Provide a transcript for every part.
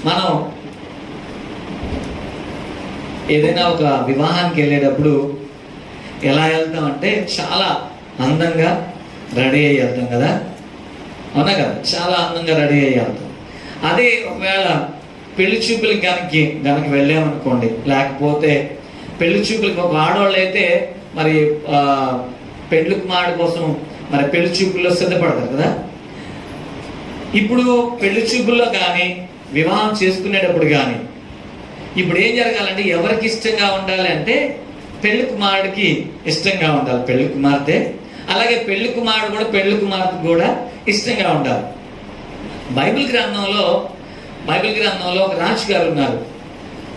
మనం ఏదైనా ఒక వివాహానికి వెళ్ళేటప్పుడు ఎలా వెళ్తాం అంటే చాలా అందంగా రెడీ అయ్యి వెళ్తాం కదా, అవునా కదా? చాలా అందంగా రెడీ అయ్యి వెళ్తాం. అదే ఒకవేళ పెళ్లి చూపులకి గనక వెళ్ళామనుకోండి, లేకపోతే పెళ్లి చూపులకి ఒక ఆడవాళ్ళు అయితే మరి పెళ్లి కుమారుడు కోసం మరి పెళ్లి చూపుల్లో సిద్ధపడతారు కదా. ఇప్పుడు పెళ్లి చూపుల్లో కానీ వివాహం చేసుకునేటప్పుడు కానీ ఇప్పుడు ఏం జరగాలంటే ఎవరికి ఇష్టంగా ఉండాలి అంటే పెళ్లి కుమారుడికి ఇష్టంగా ఉండాలి పెళ్లి కుమార్తె, అలాగే పెళ్లి కుమారుడు కూడా పెళ్లి కుమార్తె కూడా ఇష్టంగా ఉండాలి. బైబిల్ గ్రంథంలో ఒక రాజుగారు ఉన్నారు,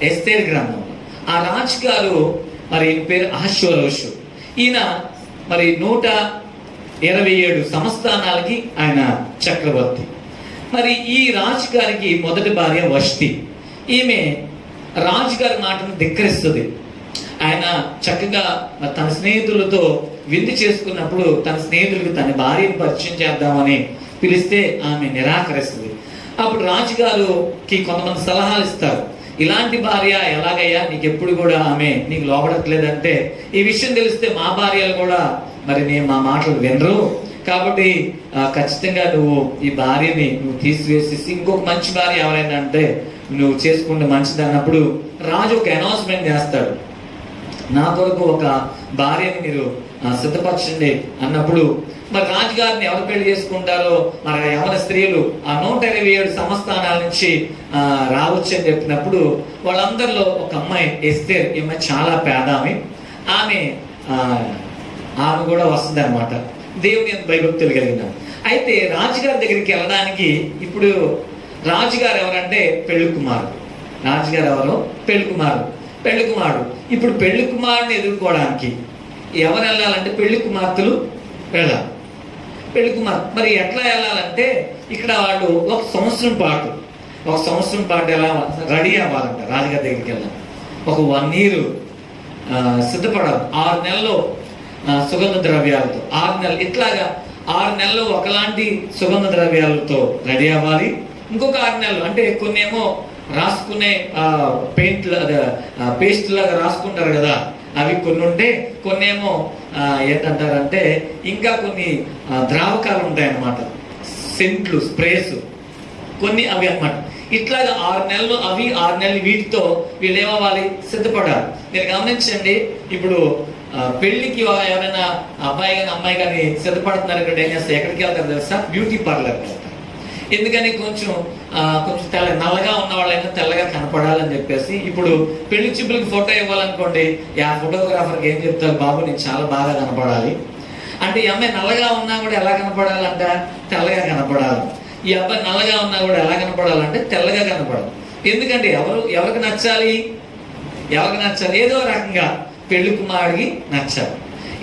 ఎస్తేర్ గ్రంథంలో. ఆ రాజుగారు మరి పేరు అహష్వేరోషు. ఈయన మరి 127 సంస్థానాలకి ఆయన చక్రవర్తి. మరి ఈ రాజుగారికి మొదటి భార్య వష్టి. ఈమె రాజుగారి మాటను ధిక్కరిస్తుంది. ఆయన చక్కగా తన స్నేహితులతో విందు చేసుకున్నప్పుడు తన స్నేహితులకు తన భార్యను పరిచయం చేద్దామని పిలిస్తే ఆమె నిరాకరిస్తుంది. అప్పుడు రాజుగారికి కొంతమంది సలహాలు ఇస్తారు. ఇలాంటి భార్య ఎలాగయ్యా, నీకు ఎప్పుడు కూడా ఆమె నీకు లోబడట్లేదంటే ఈ విషయం తెలిస్తే మా భార్యలు కూడా మరి నేను మా మాటలు వినరు, కాబట్టి ఖచ్చితంగా నువ్వు ఈ భార్యని నువ్వు తీసివేసేసి ఇంకొక మంచి భార్య ఎవరైనా అంటే నువ్వు చేసుకుంటే మంచిది అన్నప్పుడు రాజు ఒక అనౌన్స్మెంట్ చేస్తాడు, నా కొరకు ఒక భార్యని మీరు సిద్ధపరచండి అన్నప్పుడు మరి రాజుగారిని ఎవరు పెళ్లి చేసుకుంటారో మరి ఎవరి స్త్రీలు ఆ 127 సంస్థానాల నుంచి రావచ్చు అని చెప్పినప్పుడు వాళ్ళందరిలో ఒక అమ్మాయి ఎస్తేర్, ఈమె చాలా పేదామి, ఆమె కూడా వస్తుంది అనమాట. దేవుని భయభక్తులు కలిగిన. అయితే రాజుగారి దగ్గరికి వెళ్ళడానికి ఇప్పుడు రాజుగారు ఎవరంటే పెళ్లి కుమారుడు. రాజుగారు ఎవరో పెళ్లి కుమారుడు. ఇప్పుడు పెళ్లి కుమారుడిని ఎదుర్కోవడానికి ఎవరు వెళ్ళాలంటే పెళ్లి కుమార్తెలు వెళ్ళాలి. పెళ్లి కుమార్తె మరి ఎట్లా వెళ్ళాలంటే ఇక్కడ వాళ్ళు ఒక సంవత్సరం పాటు ఎలా రెడీ అవ్వాలంట. రాజుగారి దగ్గరికి వెళ్ళాలి. ఒక 1 year సిద్ధపడాలి. 6 నెలలు సుగంధ ద్రవ్యాలతో 6 నెలలు, ఇట్లాగా 6 నెలలు ఒకలాంటి సుగంధ ద్రవ్యాలతో రెడీ అవ్వాలి. ఇంకొక 6 నెలలు అంటే కొన్ని ఏమో రాసుకునే పేస్ట్ లాగా రాసుకుంటారు కదా, అవి కొన్ని ఉంటే కొన్ని ఏమో ఏంటంటారంటే ఇంకా కొన్ని ద్రావకాలు ఉంటాయి అన్నమాట, సెంట్లు, స్ప్రేస్ కొన్ని అవి అన్నమాట. ఇట్లాగా 6 నెలలు అవి 6 నెలలు వీటితో వీళ్ళు ఏమవ్వాలి, సిద్ధపడాలి. మీరు గమనించండి, ఇప్పుడు పెళ్లికి ఎవరైనా అబ్బాయి కానీ అమ్మాయి కానీ సిద్ధపడుతున్నారు ఇక్కడ ఏం చేస్తారు, ఎక్కడికి వెళ్తారు తెలుసా? బ్యూటీ పార్లర్కి వెళ్తారు. ఎందుకని కొంచెం నల్లగా ఉన్న వాళ్ళైనా తెల్లగా కనపడాలని చెప్పేసి. ఇప్పుడు పెళ్లి చూపులకి ఫోటో ఇవ్వాలనుకోండి, ఆ ఫోటోగ్రాఫర్కి ఏం చెప్తారు, బాబు నేను చాలా బాగా కనపడాలి అంటే, ఈ అమ్మాయి నల్లగా ఉన్నా కూడా ఎలా కనపడాలంట, తెల్లగా కనపడాలి. ఈ అబ్బాయి నల్లగా ఉన్నా కూడా ఎలా కనపడాలంటే తెల్లగా కనపడాలి. ఎందుకంటే ఎవరికి నచ్చాలి, ఏదో రకంగా పెళ్లి కుమారుడికి నచ్చాలి.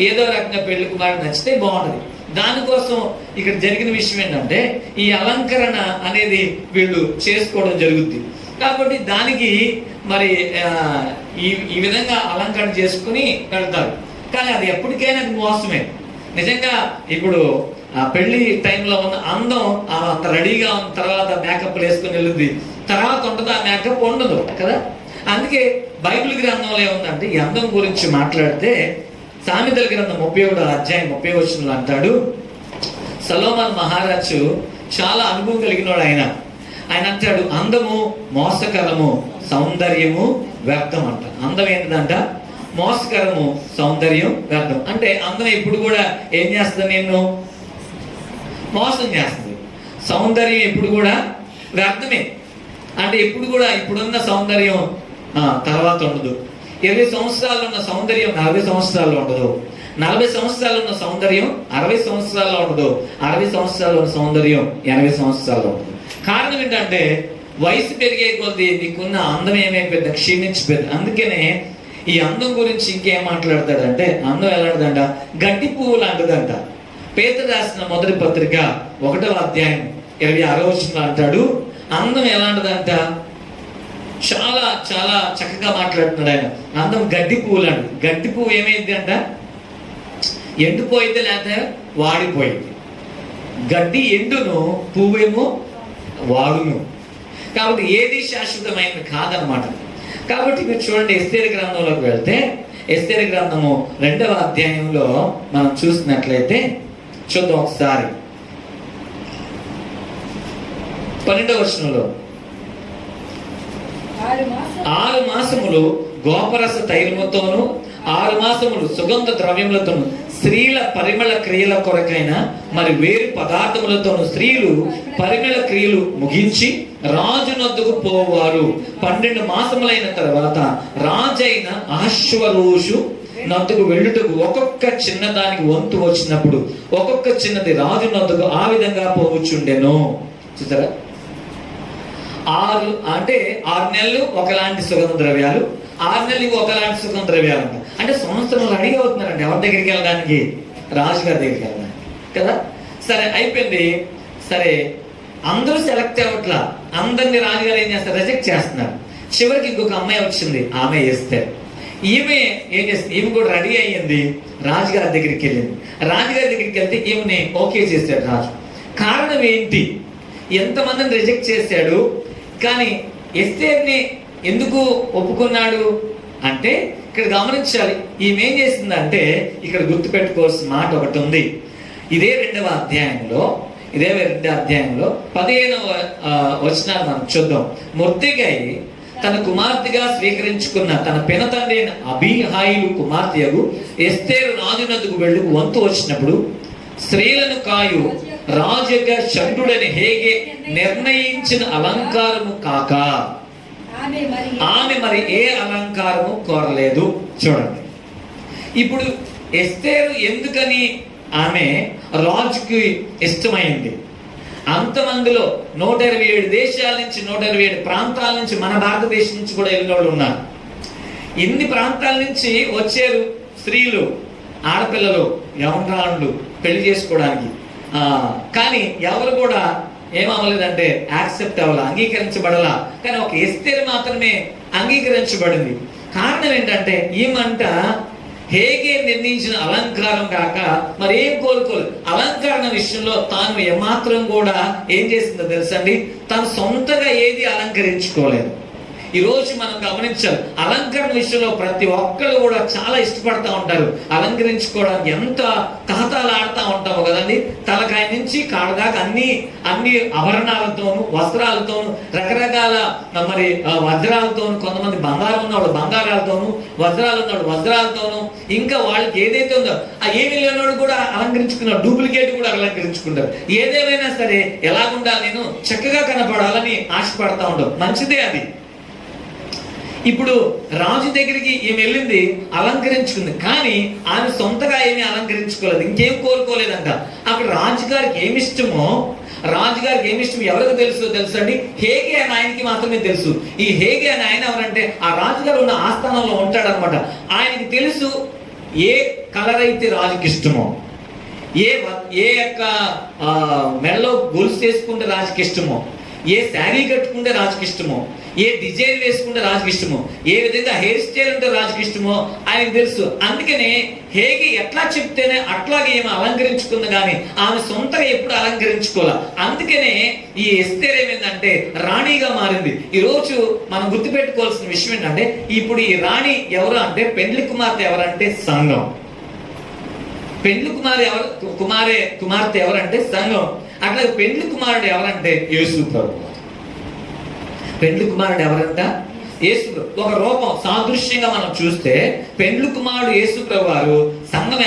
ఏదో రకంగా పెళ్లి కుమారుడికి నచ్చితే బాగుంటుంది. దానికోసం ఇక్కడ జరిగిన విషయం ఏంటంటే ఈ అలంకరణ అనేది వీళ్ళు చేసుకోవడం జరుగుద్ది. కాబట్టి దానికి మరి ఈ విధంగా అలంకరణ చేసుకుని వెళ్తారు. కానీ అది ఎప్పటికైనా అది మోసమే. నిజంగా ఇప్పుడు పెళ్లి టైంలో ఉన్న అందం అంత రెడీగా ఉన్న తర్వాత మేకప్ వేసుకుని వెళ్ళుద్ది, తర్వాత ఉంటుంది ఆ మేకప్ ఉండదు కదా. అందుకే బైబిల్ గ్రంథంలో ఏముందంటే ఈ అందం గురించి మాట్లాడితే సామెతల గ్రంథం 31వ అధ్యాయం 30వ వచనంలో అంటాడు, సొలొమోను మహారాజు చాలా అనుభవం కలిగినోడు ఆయన అంటాడు, అందము మోసకరము, సౌందర్యము వ్యర్థం అంట. అందం ఏంటిదంట, మోసకరము, సౌందర్యం వ్యర్థం. అంటే అందం ఎప్పుడు కూడా ఏం చేస్తుంది, నిన్ను మోసం చేస్తుంది. సౌందర్యం ఎప్పుడు కూడా వ్యర్థమే. అంటే ఎప్పుడు కూడా ఇప్పుడున్న సౌందర్యం తర్వాత ఉండదు. 20 సంవత్సరాలు ఉన్న సౌందర్యం 40 సంవత్సరాల్లో ఉండదు. 40 సంవత్సరాలు ఉన్న సౌందర్యం 60 సంవత్సరాల్లో ఉండదు. 60 సంవత్సరాలు ఉన్న సౌందర్యం 80 సంవత్సరాల్లో ఉండదు. కారణం ఏంటంటే వయసు పెరిగే కొద్దీ నీకున్న అందం ఏమైపోయింది, క్షీణించిపోయింది. అందుకనే ఈ అందం గురించి ఇంకేం మాట్లాడతాడంటే, అందం ఎలాంటిదంట, గడ్డి పువ్వు లాంటిదంట. పేతురు రాసిన మొదటి పత్రిక 1వ అధ్యాయం 26వ వచనంలో అంటాడు, అందం ఎలాంటిదంట, చాలా చాలా చక్కగా మాట్లాడుతున్నాడు ఆయన. అందం గడ్డి పువ్వులు అంట. గడ్డి పువ్వు ఏమైంది అంట, ఎండిపోయింది లేకపోతే వాడిపోయింది. గడ్డి ఎండును, పువ్వేమో వాడును. కాబట్టి ఏది శాశ్వతమైనది కాదనమాట. కాబట్టి మీరు చూడండి, ఎస్తేరు గ్రంథంలోకి వెళ్తే ఎస్తేరు గ్రంథము 2వ అధ్యాయంలో మనం చూసినట్లయితే చూద్దాం ఒకసారి. 12వ వచనంలో 6 మాసములు గోపరస తైలముతోను 6 మాసములు సుగంధ ద్రవ్యములతోను స్త్రీల పరిమళ క్రియల కొరకైన మరి వేరు పదార్థములతోను స్త్రీలు పరిమళ క్రియలు ముగించి రాజు నొద్దకు పోవారు. 12 మాసములైన తర్వాత రాజైన అహశ్వరోషు నొద్దకు వెళ్ళుటకు ఒక్కొక్క చిన్నదానికి వంతు వచ్చినప్పుడు ఒక్కొక్క చిన్నది రాజు నొద్దకు ఆ విధంగా పోవచ్చుండెను. చూసారా, 6 నెలలు ఒకలాంటి సుగంధ ద్రవ్యాలు, 6 నెలలు ఒకలాంటి సుగంధ ద్రవ్యాలు అంట. అంటే సంవత్సరం రెడీ అవుతున్నారండి ఎవరి దగ్గరికి వెళ్ళడానికి? రాజుగారి దగ్గరికి వెళ్ళడానికి కదా. సరే అయిపోయింది. సరే అందరూ సెలెక్ట్ అవ్వట్లా, అందరినీ రాజుగారు ఏం చేస్తారు? రిజెక్ట్ చేస్తున్నారు. చివరికి ఇంకొక అమ్మాయి వచ్చింది, ఆమె వేస్తే ఈమె ఏం చేస్తుంది? ఈమె కూడా రెడీ అయ్యింది, రాజుగారి దగ్గరికి వెళ్ళింది. రాజుగారి దగ్గరికి వెళ్తే ఈమెని ఓకే చేశాడు రాజు. కారణం ఏంటి? ఎంతమందిని రిజెక్ట్ చేశాడు, కానీ ఎస్తేర్ని ఎందుకు ఒప్పుకున్నాడు అంటే ఇక్కడ గమనించాలి. ఈమె ఏం చేసిందంటే ఇక్కడ గుర్తుపెట్టుకోవాల్సిన మాట ఒకటి ఉంది. ఇదే 2వ అధ్యాయంలో 15వ వచనాన్ని మనం చూద్దాం. మొర్దెకై తన కుమార్తెగా స్వీకరించుకున్న తన పినతండ్రి అయిన అబీహాయిలు కుమార్తెయగు ఎస్తేరు రాజునద్దుకు వెళ్ళుకు వంతు వచ్చినప్పుడు స్త్రీలను కాయు రాజు యొక్క షండుడని హేగే నిర్ణయించిన అలంకారము కాక ఆమె మరి ఏ అలంకారము కోరలేదు. చూడండి, ఇప్పుడు ఎస్తేరు ఎందుకని ఆమె రాజుకి ఇష్టమైంది? అంతమందిలో 127 దేశాల నుంచి 127 ప్రాంతాల నుంచి మన భారతదేశం నుంచి కూడా వెళ్ళిన వాళ్ళు ఉన్నారు. ఇన్ని ప్రాంతాల నుంచి వచ్చారు స్త్రీలు, ఆడపిల్లలు, యవనరాళ్ళు పెళ్లి చేసుకోవడానికి. కానీ ఎవరు కూడా ఏమవ్వలేదంటే యాక్సెప్ట్ అవ్వాల, అంగీకరించబడలా. కానీ ఒక ఎస్తేరు మాత్రమే అంగీకరించబడింది. కారణం ఏంటంటే ఈమంట హేగే నిర్ణయించిన అలంకారం కాక మరి ఏం కోరుకోలేదు. అలంకరణ విషయంలో తాను ఏమాత్రం కూడా ఏం చేసిందో తెలుసండి, తను సొంతగా ఏది అలంకరించుకోలేదు. ఈరోజు మనం గమనించాలి, అలంకరణ విషయంలో ప్రతి ఒక్కరు కూడా చాలా ఇష్టపడతా ఉంటారు. అలంకరించుకోవడానికి ఎంత తహతాలు ఆడుతూ ఉంటామో కదండి. తలకాయ నుంచి కాడ దాకా అన్ని ఆభరణాలతోనూ వస్త్రాలతోనూ రకరకాల మరి వజ్రాలతోనూ, కొంతమంది బంగారం ఉన్నవాడు బంగారాలతోనూ, వజ్రాలు ఉన్నవాడు వజ్రాలతోనూ, ఇంకా వాళ్ళకి ఏదైతే ఉందో ఏమి లేనివాడు కూడా అలంకరించుకున్నారు, డూప్లికేట్ కూడా అలంకరించుకుంటారు. ఏదేమైనా సరే ఎలాగుండాలి, నేను చక్కగా కనపడాలని ఆశపడతా ఉంటాం. మంచిదే అది. ఇప్పుడు రాజు దగ్గరికి ఈమె వెళ్ళింది, అలంకరించుకుంది. కానీ ఆమె సొంతగా ఏమీ అలంకరించుకోలేదు, ఇంకేం కోరుకోలేదంట. అక్కడ రాజుగారికి ఏమి ఇష్టమో ఎవరికి తెలుసండి? హేగే అని ఆయనకి మాత్రమే తెలుసు. ఈ హేగే అని ఆయన ఎవరంటే ఆ రాజుగారు ఉన్న ఆస్థానంలో ఉంటాడనమాట. ఆయనకి తెలుసు ఏ కలర్ అయితే రాజుకి ఇష్టమో, ఏ యొక్క మెడలో గొలుసు వేసుకుంటే రాజుకి ఇష్టమో, ఏ శారీ కట్టుకుంటే రాజుకి ఇష్టమో, ఏ డిజైన్ వేసుకుంటే రాజుకి ఇష్టమో, ఏ విధంగా హెయిర్ స్టైల్ ఉంటే రాజుకి ఇష్టమో ఆయనకు తెలుసు. అందుకనే హేగి ఎట్లా చెప్తేనే అట్లాగే ఏమో అలంకరించుకుంది, కానీ ఆమె సొంతగా ఎప్పుడు అలంకరించుకోలే. అందుకనే ఈ ఎస్తేర్ ఏమైందంటే రాణిగా మారింది. ఈరోజు మనం గుర్తుపెట్టుకోవాల్సిన విషయం ఏంటంటే, ఇప్పుడు ఈ రాణి ఎవరు అంటే పెండ్లి కుమార్తె ఎవరంటే సంఘం. పెండ్లి కుమార్తె ఎవరంటే సంఘం. అట్లాగే పెండ్లి కుమారుడు ఎవరంటే యేసు ప్రభు. పెండ్లి కుమారుడు ఎవరంట? యేసు. ఒక రూపం సాదృశ్యంగా మనం చూస్తే పెండ్లి కుమారుడు యేసు ప్రభు వారు, సంఘం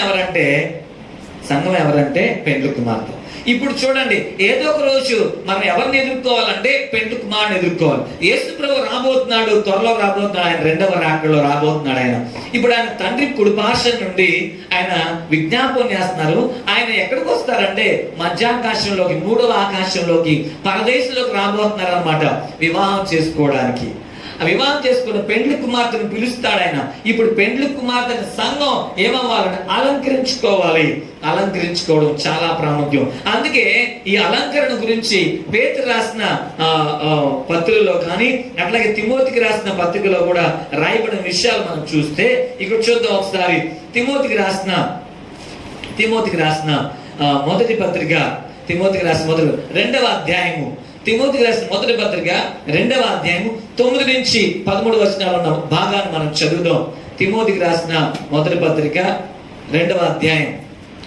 ఎవరంటే పెండ్లి కుమార్తె. ఇప్పుడు చూడండి, ఏదో ఒక రోజు మనం ఎవరిని ఎదుర్కోవాలంటే పెండ్లి కుమారుని ఎదుర్కోవాలి. యేసు ప్రభు రాబోతున్నాడు, త్వరలో రాబోతున్నాడు, ఆయన 2వ రాకడలో రాబోతున్నాడు. ఆయన ఇప్పుడు ఆయన తండ్రి కుడిపార్శ్వం నుండి ఆయన విజ్ఞాపన చేస్తున్నారు. ఆయన ఎక్కడికి వస్తారంటే మధ్యాకాశంలోకి, 3వ ఆకాశంలోకి, పరదేశంలోకి రాబోతున్నారు అనమాట వివాహం చేసుకోవడానికి. ఆ వివాహం చేసుకున్న పెండ్లి కుమార్తెను పిలుస్తాడు ఆయన. ఇప్పుడు పెండ్లి కుమార్తె సంఘం ఏమవ్వాలంటే అలంకరించుకోవడం చాలా ప్రాముఖ్యం. అందుకే ఈ అలంకరణ గురించి పేతురు రాసిన పత్రికలో కానీ, అట్లాగే తిమోతికి రాసిన పత్రికలో కూడా రాయబడిన విషయాలు మనం చూస్తే ఇక్కడ చూద్దాం ఒకసారి. తిమోతికి రాసిన మొదటి పత్రిక, 2వ అధ్యాయము తిమోతికి రాసిన మొదటి పత్రిక 2వ అధ్యాయం 9 నుంచి 13 వచనాలు ఉన్న భాగాన్ని మనం చదువుదాం. తిమోతికి రాసిన మొదటి పత్రిక 2వ అధ్యాయం.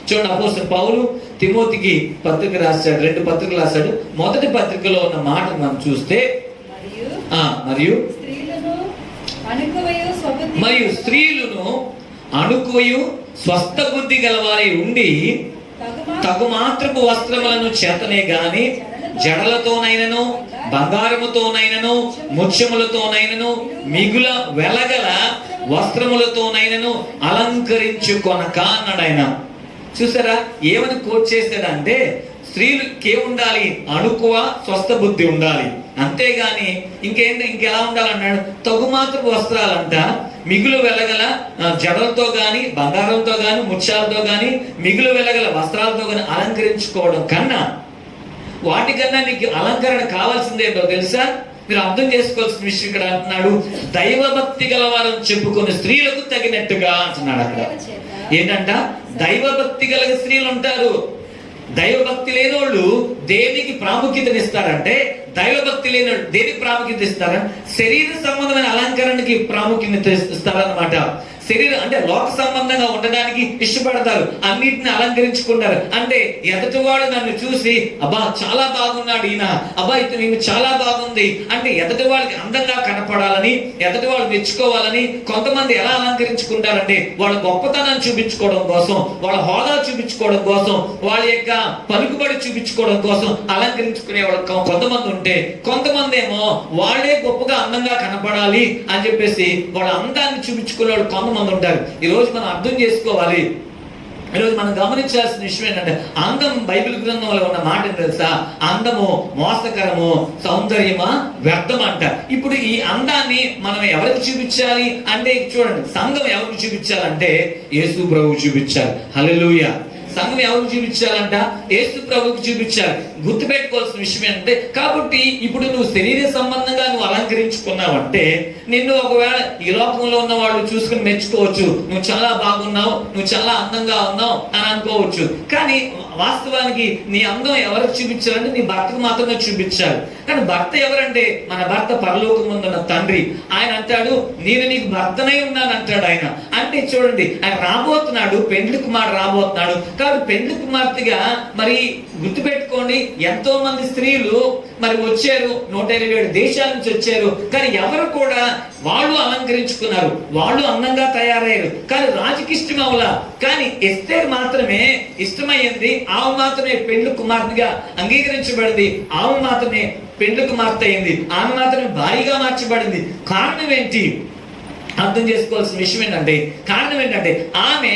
చూడండి, అపోస్తలుడు పౌలు తిమోతికి పత్రిక రాశాడు, 2 పత్రికలు రాశాడు. మొదటి పత్రికలో ఉన్న మాట మనం చూస్తే, మరియు స్త్రీలను అణుకువయు స్వస్థ బుద్ధి గలవారై ఉండి తగు మాత్రపు వస్త్రములను చేతనే గాని జడలతోనైనను బంగారముతోనైనను ముత్యములతోనైనను మిగుల వెలగల వస్త్రములతోనైనను అలంకరించుకొనక అన్నాడు ఆయన. చూసారా ఏమని కోట్ చేశాడంటే, స్త్రీలకి ఉండాలి, అణుకువ స్వస్థ బుద్ధి ఉండాలి, అంతేగాని ఇంకెలా ఉండాలన్నాడు, తగు మాత్రపు వస్త్రాలంట, మిగులు వెలగల జడలతో గాని బంగారంతో గాని ముత్యాలతో గాని మిగులు వెలగల వస్త్రాలతో గాని అలంకరించుకోవడం కన్నా, వాటికన్నా నీకు అలంకరణ కావాల్సిందేంటో తెలుసా? మీరు అర్థం చేసుకోవాల్సిన విషయం ఇక్కడ అంటున్నాడు, దైవభక్తి గలవారని చెప్పుకునే స్త్రీలకు తగినట్టుగా అంటున్నాడు. అక్కడ ఏంటంట, దైవభక్తి గల స్త్రీలు ఉంటారు. దైవభక్తి లేని వాళ్ళు దేనికి ప్రాముఖ్యతనిస్తారంటే, దైవభక్తి లేని వాళ్ళు దేనికి ప్రాముఖ్యత ఇస్తారంటే శరీర సంబంధమైన అలంకరణకి ప్రాముఖ్యత ఇస్తారన్నమాట. శరీరం అంటే లోక సంబంధంగా ఉండడానికి ఇష్టపడతారు, అన్నిటిని అలంకరించుకుంటారు. అంటే ఎదుటివాడు నన్ను చూసి అబ్బా చాలా బాగున్నాడు ఈయన, అబ్బా ఈమె చాలా బాగుంది అంటే ఎదుటి వాళ్ళకి అందంగా కనపడాలని, ఎదుటి వాళ్ళు మెచ్చుకోవాలని కొంతమంది ఎలా అలంకరించుకుంటారంటే వాళ్ళ గొప్పతనాన్ని చూపించుకోవడం కోసం, వాళ్ళ హోదా చూపించుకోవడం కోసం, వాళ్ళ యొక్క పలుకుబడి చూపించుకోవడం కోసం అలంకరించుకునే వాళ్ళు కొంతమంది ఉంటే, కొంతమంది ఏమో వాళ్ళే గొప్పగా అందంగా కనపడాలి అని చెప్పేసి వాళ్ళ అందాన్ని చూపించుకునే వాళ్ళు కొంతమంది ఉంటారు. ఈ రోజు మనం అర్థం చేసుకోవాలి, ఈరోజు మనం గమనించాల్సిన విషయం ఏంటంటే, అందం బైబిల్ గ్రంథంలో ఉన్న మాట ఏం తెలుసా? అందము మోసకరము, సౌందర్యమా వ్యర్థం అంట. ఇప్పుడు ఈ అందాన్ని మనం ఎవరికి చూపించాలి అంటే, చూడండి, సంఘం ఎవరికి చూపించాలంటే యేసు ప్రభువు చూపించాలి. హల్లెలూయా. సంఘం ఎవరికి చూపించాలంట? యేసు ప్రభువుకి చూపించాలి. గుర్తుపెట్టుకోవాల్సిన విషయం ఏంటంటే, కాబట్టి ఇప్పుడు నువ్వు శరీర సంబంధంగా నువ్వు అలంకరించుకున్నావంటే నిన్ను ఒకవేళ ఈ లోకంలో ఉన్న వాళ్ళు చూసుకుని మెచ్చుకోవచ్చు, నువ్వు చాలా బాగున్నావు, నువ్వు చాలా అందంగా ఉన్నావు అని అనుకోవచ్చు. కానీ వాస్తవానికి నీ అందం ఎవరికి చూపించాలంటే నీ భర్తకు మాత్రమే చూపించాలి. కానీ భర్త ఎవరంటే మన భర్త పరలోకమందున్న తండ్రి. ఆయన అంటాడు, నేను నీకు భర్తనై ఉన్నాను అంటాడు ఆయన. అంటే చూడండి, ఆయన రాబోతున్నాడు, పెండ్లి కుమారుడు రాబోతున్నాడు. కాబట్టి పెండ్లి కుమార్తెగా మరి గుర్తుపెట్టుకోండి, ఎంతో మంది స్త్రీలు మరి వచ్చారు, 127 దేశాల నుంచి వచ్చారు. కానీ ఎవరు కూడా వాళ్ళు అలంకరించుకున్నారు, వాళ్ళు అందంగా తయారయ్యారు. కానీ రాజుకి ఇష్టం అవలా. కానీ ఎస్తేర్ మాత్రమే ఇష్టమైంది, ఆమె మాత్రమే పెండ్లి కుమార్తెగా అంగీకరించబడింది, ఆమె మాత్రమే పెండ్లి కుమార్తె అయింది, ఆమె మాత్రమే భారీగా మార్చబడింది. కారణం ఏంటి? అర్థం చేసుకోవాల్సిన విషయం ఏంటంటే, కారణం ఏంటంటే ఆమె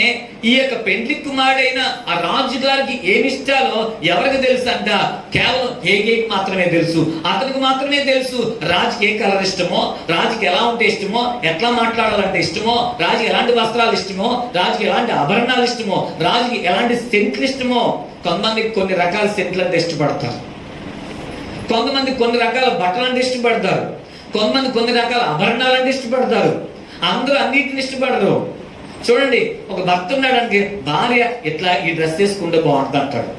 ఈ యొక్క పెండ్లి కుమారుడైన ఆ రాజు గారికి ఏమి ఇష్టాలో ఎవరికి తెలుసు అంట? కేవలం హేగేకి మాత్రమే తెలుసు, అతనికి మాత్రమే తెలుసు. రాజుకి ఏ కలర్ ఇష్టమో, రాజుకి ఎలా ఉంటే ఇష్టమో, ఎట్లా మాట్లాడాలంటే ఇష్టమో, రాజుకి ఎలాంటి వస్త్రాలు ఇష్టమో, రాజుకి ఎలాంటి ఆభరణాలు ఇష్టమో, రాజుకి ఎలాంటి సెంట్లు ఇష్టమో. కొంతమంది కొన్ని రకాల సెంట్లు అంటే ఇష్టపడతారు, కొంతమంది కొన్ని రకాల బట్టలు అంటే ఇష్టపడతారు, కొంతమంది కొన్ని రకాల ఆభరణాలు అంటే ఇష్టపడతారు. అందరూ అన్నిటిని ఇష్టపడరు. చూడండి, ఒక భర్త ఉన్నాడానికి భార్య ఇట్లా ఈ డ్రెస్ వేసుకుంటే బాగుంటుంది అంటాడు,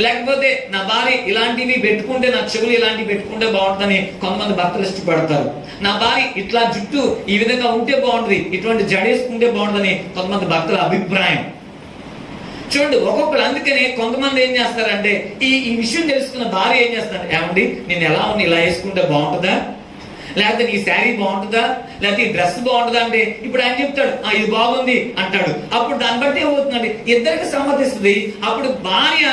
లేకపోతే నా భార్య ఇలాంటివి పెట్టుకుంటే, నా చెవులు ఇలాంటివి పెట్టుకుంటే బాగుంటుందని కొంతమంది భర్తలు ఇష్టపడతారు. నా భార్య ఇట్లా జుట్టు ఈ విధంగా ఉంటే బాగుంటుంది, ఇటువంటి జడేసుకుంటే బాగుంటుందని కొంతమంది భర్తల అభిప్రాయం. చూడండి, ఒక్కొక్కరు. అందుకనే కొంతమంది ఏం చేస్తారంటే ఈ విషయం తెలుసుకున్న భార్య ఏం చేస్తారు, ఏమండి నేను ఎలా ఉన్నా ఇలా వేసుకుంటే బాగుంటుందా, లేకపోతే నీ శారీ బాగుంటుందా, లేకపోతే ఈ డ్రెస్ బాగుంటుందా అంటే ఇప్పుడు ఆయన చెప్తాడు ఇది బాగుంది అంటాడు. అప్పుడు దాన్ని బట్టి ఏమవుతుందండి, ఇద్దరికి సమ్మతిస్తుంది. అప్పుడు భార్య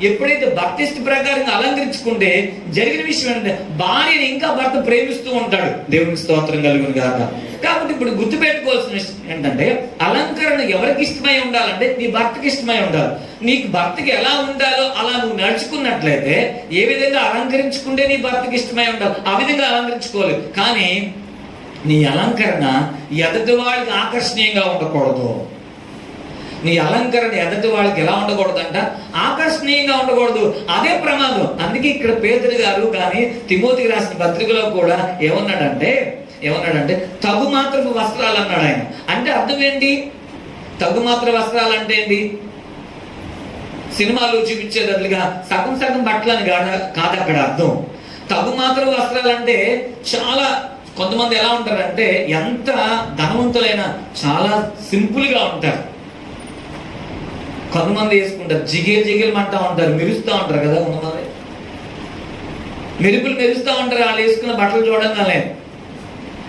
ఎప్పుడైతే భర్త ఇష్ట ప్రకారంగా అలంకరించుకుంటే జరిగిన విషయం ఏంటంటే భార్యని ఇంకా భర్త ప్రేమిస్తూ ఉంటాడు. దేవునికి స్తోత్రం కలుగును గాక. కాబట్టి ఇప్పుడు గుర్తుపెట్టుకోవాల్సిన విషయం ఏంటంటే, అలంకరణ ఎవరికి ఇష్టమై ఉండాలంటే నీ భర్తకి ఇష్టమై ఉండాలి. నీకు భర్తకి ఎలా ఉండాలో అలా నువ్వు నడుచుకున్నట్లయితే, ఏ విధంగా అలంకరించుకుంటే నీ భర్తకి ఇష్టమై ఉండాలి ఆ విధంగా అలంకరించుకోవాలి. కానీ నీ అలంకరణ ఎదుటి వాళ్ళకి ఆకర్షణీయంగా ఉండకూడదు. నీ అలంకరణ ఎదుటి వాళ్ళకి ఎలా ఉండకూడదు అంట? ఆకర్షణీయంగా ఉండకూడదు. అదే ప్రమాదం. అందుకే ఇక్కడ పేతురు గారు కానీ తిమోతికి రాసిన పత్రికలో కూడా ఏమన్నాడంటే తగు మాత్రపు వస్త్రాలు అన్నాడు ఆయన. అంటే అర్థం ఏంటి? తగు మాత్ర వస్త్రాలు అంటే ఏంటి? సినిమాలు చూపించేటట్లుగా సగం సగం బట్టలని కాదు అక్కడ అర్థం. తగు మాత్రం వస్త్రాలు అంటే చాలా కొంతమంది ఎలా ఉంటారంటే ఎంత ధనవంతులైనా చాలా సింపుల్గా ఉంటారు. కొంతమంది వేసుకుంటారు జిగేలు అంటా ఉంటారు, మెరుస్తూ ఉంటారు కదా, కొంతమంది మెరుపులు మెరుస్తూ ఉంటారు వాళ్ళు వేసుకున్న బట్టలు చూడంగానే.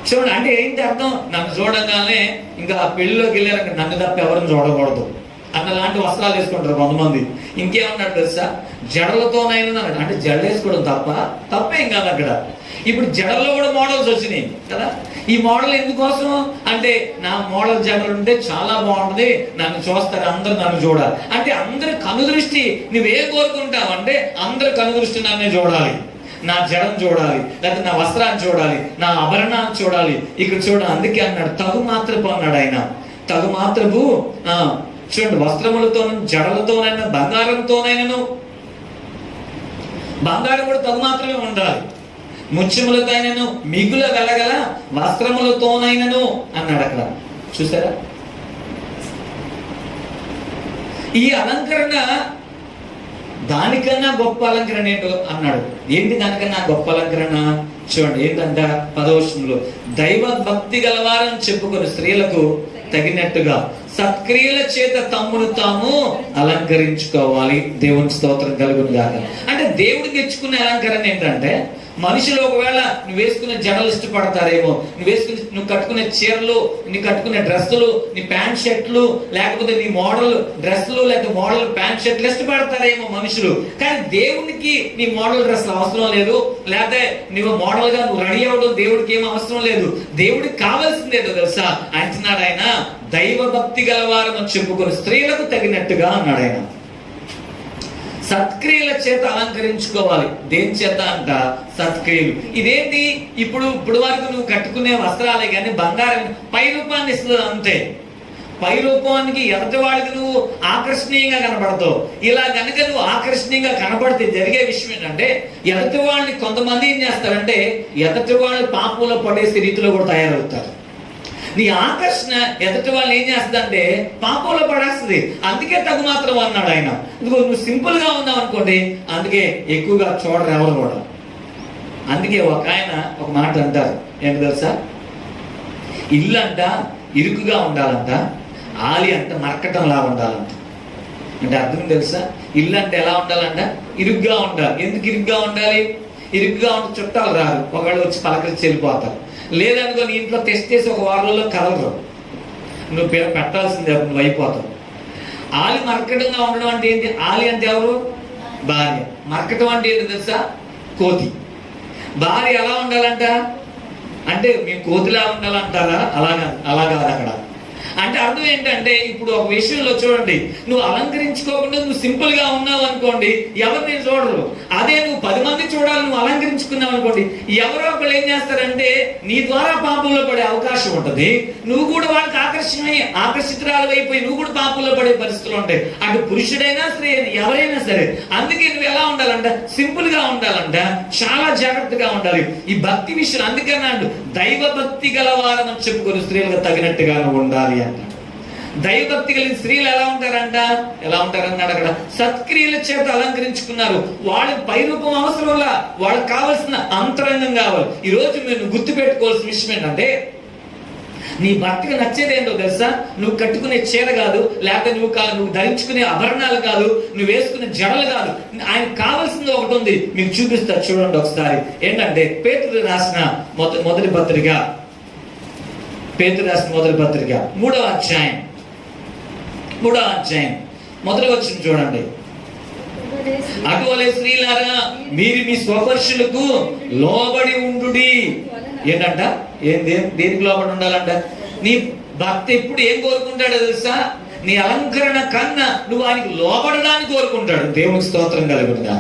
చూడండి అంటే ఏంటి అర్థం, నన్ను చూడంగానే ఇంకా పెళ్ళిలోకి వెళ్ళారంటే నన్ను తప్ప ఎవరిని చూడకూడదు అన్నలాంటి వస్త్రాలు వేసుకుంటారు కొంతమంది. ఇంకేమన్నాడు తెలుసా, జడలతోనైనా అంటే జడలు వేసుకోవడం తప్పేం కాదు అక్కడ. ఇప్పుడు జడల్లో కూడా మోడల్స్ వచ్చినాయి కదా. ఈ మోడల్ ఎందుకోసం అంటే నా మోడల్ జడలు ఉంటే చాలా బాగుంటుంది, నన్ను చూస్తారు, అందరు నన్ను చూడాలి అంటే అందరు కనుదృష్టి నువ్వేం కోరుకుంటావు అంటే అందరు కనుదృష్టి నన్నే చూడాలి, నా జడం చూడాలి, లేకపోతే నా వస్త్రాన్ని చూడాలి, నా ఆభరణాన్ని చూడాలి. ఇక్కడ చూడాలి, అందుకే అన్నాడు తగు మాత్రపు అన్నాడు ఆయన. తగు మాత్రపు చూడండి, వస్త్రములతో జడలతోనైనా బంగారంతోనైనాను, బంగారం కూడా తగు మాత్రమే ఉండాలి, ముత్యములతోనైనాను మిగుల వెలగల వస్త్రములతోనైనాను అన్నాడు అక్కడ. చూసారా ఈ అలంకరణ, దానికన్నా గొప్ప అలంకరణ ఏంటో అన్నాడు. ఏంటి దానికన్నా గొప్ప అలంకరణ చూడండి ఏంటంట 10వ వచనంలో, దైవ భక్తి గలవారని చెప్పుకుని స్త్రీలకు తగినట్టుగా సత్క్రియల చేత తమ్మును తాము అలంకరించుకోవాలి. దేవుని స్తోత్రం కలుగును గాక. అంటే దేవుడికి తెచ్చుకునే అలంకరణ ఏంటంటే, మనుషులు ఒకవేళ నువ్వు వేసుకునే జడలు ఇష్టపడతారేమో, నువ్వు కట్టుకునే చీరలు, నీ కట్టుకునే డ్రెస్సులు, నీ ప్యాంట్ షర్ట్లు, లేకపోతే నీ మోడల్ డ్రెస్సులు లేకపోతే మోడల్ ప్యాంట్ షర్ట్లు ఇష్టపడతారేమో మనుషులు. కానీ దేవుడికి నీ మోడల్ డ్రెస్సులు అవసరం లేదు, లేకపోతే నువ్వు మోడల్ గా నువ్వు రెడీ అవ్వడం దేవుడికి ఏం అవసరం లేదు. దేవుడికి కావాల్సింది ఏదో తెలుసా, అంటున్నాడు ఆయన, దైవ భక్తి గలవారని చెప్పుకుని స్త్రీలకు తగినట్టుగా అన్నాడు ఆయన. సత్క్రియల చేత అలంకరించుకోవాలి. దేని చేత అంట, సత్క్రియలు. ఇదేంటి, ఇప్పుడు వరకు నువ్వు కట్టుకునే వస్త్రాలే కానీ బంగారం పై రూపాన్ని ఇస్తుంది అంతే. పై రూపానికి ఎదటి వాడికి నువ్వు ఆకర్షణీయంగా కనబడతావు. ఇలా కనుక నువ్వు ఆకర్షణీయంగా కనబడితే జరిగే విషయం ఏంటంటే, ఎదటి వాళ్ళని కొంతమంది ఏం చేస్తారంటే ఎదటి వాళ్ళు పాపంలో పడేసే రీతిలో కూడా తయారవుతారు. నీ ఆకర్షణ ఎదుటి వాళ్ళు ఏం చేస్తుందంటే పాపంలో పడేస్తుంది. అందుకే తగు మాత్రం అన్నాడు ఆయన. నువ్వు సింపుల్ గా ఉన్నావు అనుకోండి, అందుకే ఎక్కువగా చూడరు ఎవరు కూడా. అందుకే ఒక ఆయన ఒక మాట అంటారు, ఏంటి తెలుసా, ఇల్లు అంట ఇరుకుగా ఉండాలంట, ఆలి అంట మరకటంలా ఉండాలంట. అంటే అర్థం తెలుసా, ఇల్లు అంటే ఎలా ఉండాలంట, ఇరుగ్గా ఉండాలి. ఎందుకు ఇరుగ్గా ఉండాలి, ఇరుగ్గా ఉంటే చుట్టాలు రారు, ఒకవేళ వచ్చి పలకరించి వెళ్ళిపోతారు. లేదనుకో నీ ఇంట్లో టెస్ట్ చేసి ఒక వారంలో కలరు, నువ్వు పెట్టాల్సిందే, నువ్వు అయిపోతావు. ఆలి మరకటంగా ఉండడం అంటే ఏంటి, ఆలి అంటే ఎవరు, భార్య. మరకటం అంటే ఏంటి తెలుసా, కోతి. భార్య ఎలా ఉండాలంట అంటే మేము కోతిలా ఉండాలంటారా, అలా కాదు అక్కడ. అంటే అర్థం ఏంటంటే, ఇప్పుడు ఒక విషయంలో చూడండి, నువ్వు అలంకరించుకోకుండా నువ్వు సింపుల్ గా ఉన్నావు అనుకోండి, ఎవరిని చూడరు. అదే నువ్వు 10 మంది చూడాలి, నువ్వు అలంకరించుకున్నావు అనుకోండి, ఎవరో ఒకళ్ళు ఏం చేస్తారంటే నీ ద్వారా పాపంలో పడే అవకాశం ఉంటుంది. నువ్వు కూడా వాళ్ళకి ఆకర్షితురాలు అయిపోయి నువ్వు కూడా పాపంలో పడే పరిస్థితులు ఉంటాయి. అటు పురుషుడైనా స్త్రీ అయినా ఎవరైనా సరే. అందుకే నువ్వు ఎలా ఉండాలంట, సింపుల్ గా ఉండాలంట, చాలా జాగ్రత్తగా ఉండాలి ఈ భక్తి విషయం. అందుకన్నాడు దైవ భక్తి గలవారని చెప్పుకొని స్త్రీలకు తగినట్టుగా ఉండాలి అంటాడు. దైవభక్తి కలిగిన స్త్రీలు ఎలా ఉంటారన్నాడు అక్కడ, సత్క్రియల చేత అలంకరించుకున్నారు. వాళ్ళకి పై రూపం అవసరంలా, వాళ్ళకి కావాల్సిన అంతరంగం కావాలి. ఈ రోజు మీరు గుర్తు పెట్టుకోవాల్సిన విషయం ఏంటంటే, నీ భర్తకు నచ్చేది ఏంటో తెలుసా, నువ్వు కట్టుకునే చీర కాదు, లేకపోతే నువ్వు ధరించుకునే ఆభరణాలు కాదు, నువ్వు వేసుకునే జడలు కాదు. ఆయన కావాల్సింది ఒకటి ఉంది, మీకు చూపిస్తా చూడండి ఒకసారి. ఏంటంటే పేతురు రాసిన మొదటి పత్రిక 3వ అధ్యాయం మొదటి వచనం చూడండి. అటువలే స్త్రీలారా మీరు మీ స్వపరుషులకు లోబడి ఉండుడి. ఏంటంట, దేనికి లోబడి ఉండాలంట, నీ భర్త ఎప్పుడు ఏం కోరుకుంటాడో తెలుసా, నీ అలంకరణ కన్నా నువ్వు ఆయనకి లోబడడానికి కోరుకుంటాడు. దేవునికి స్తోత్రం కలుగుతుందా.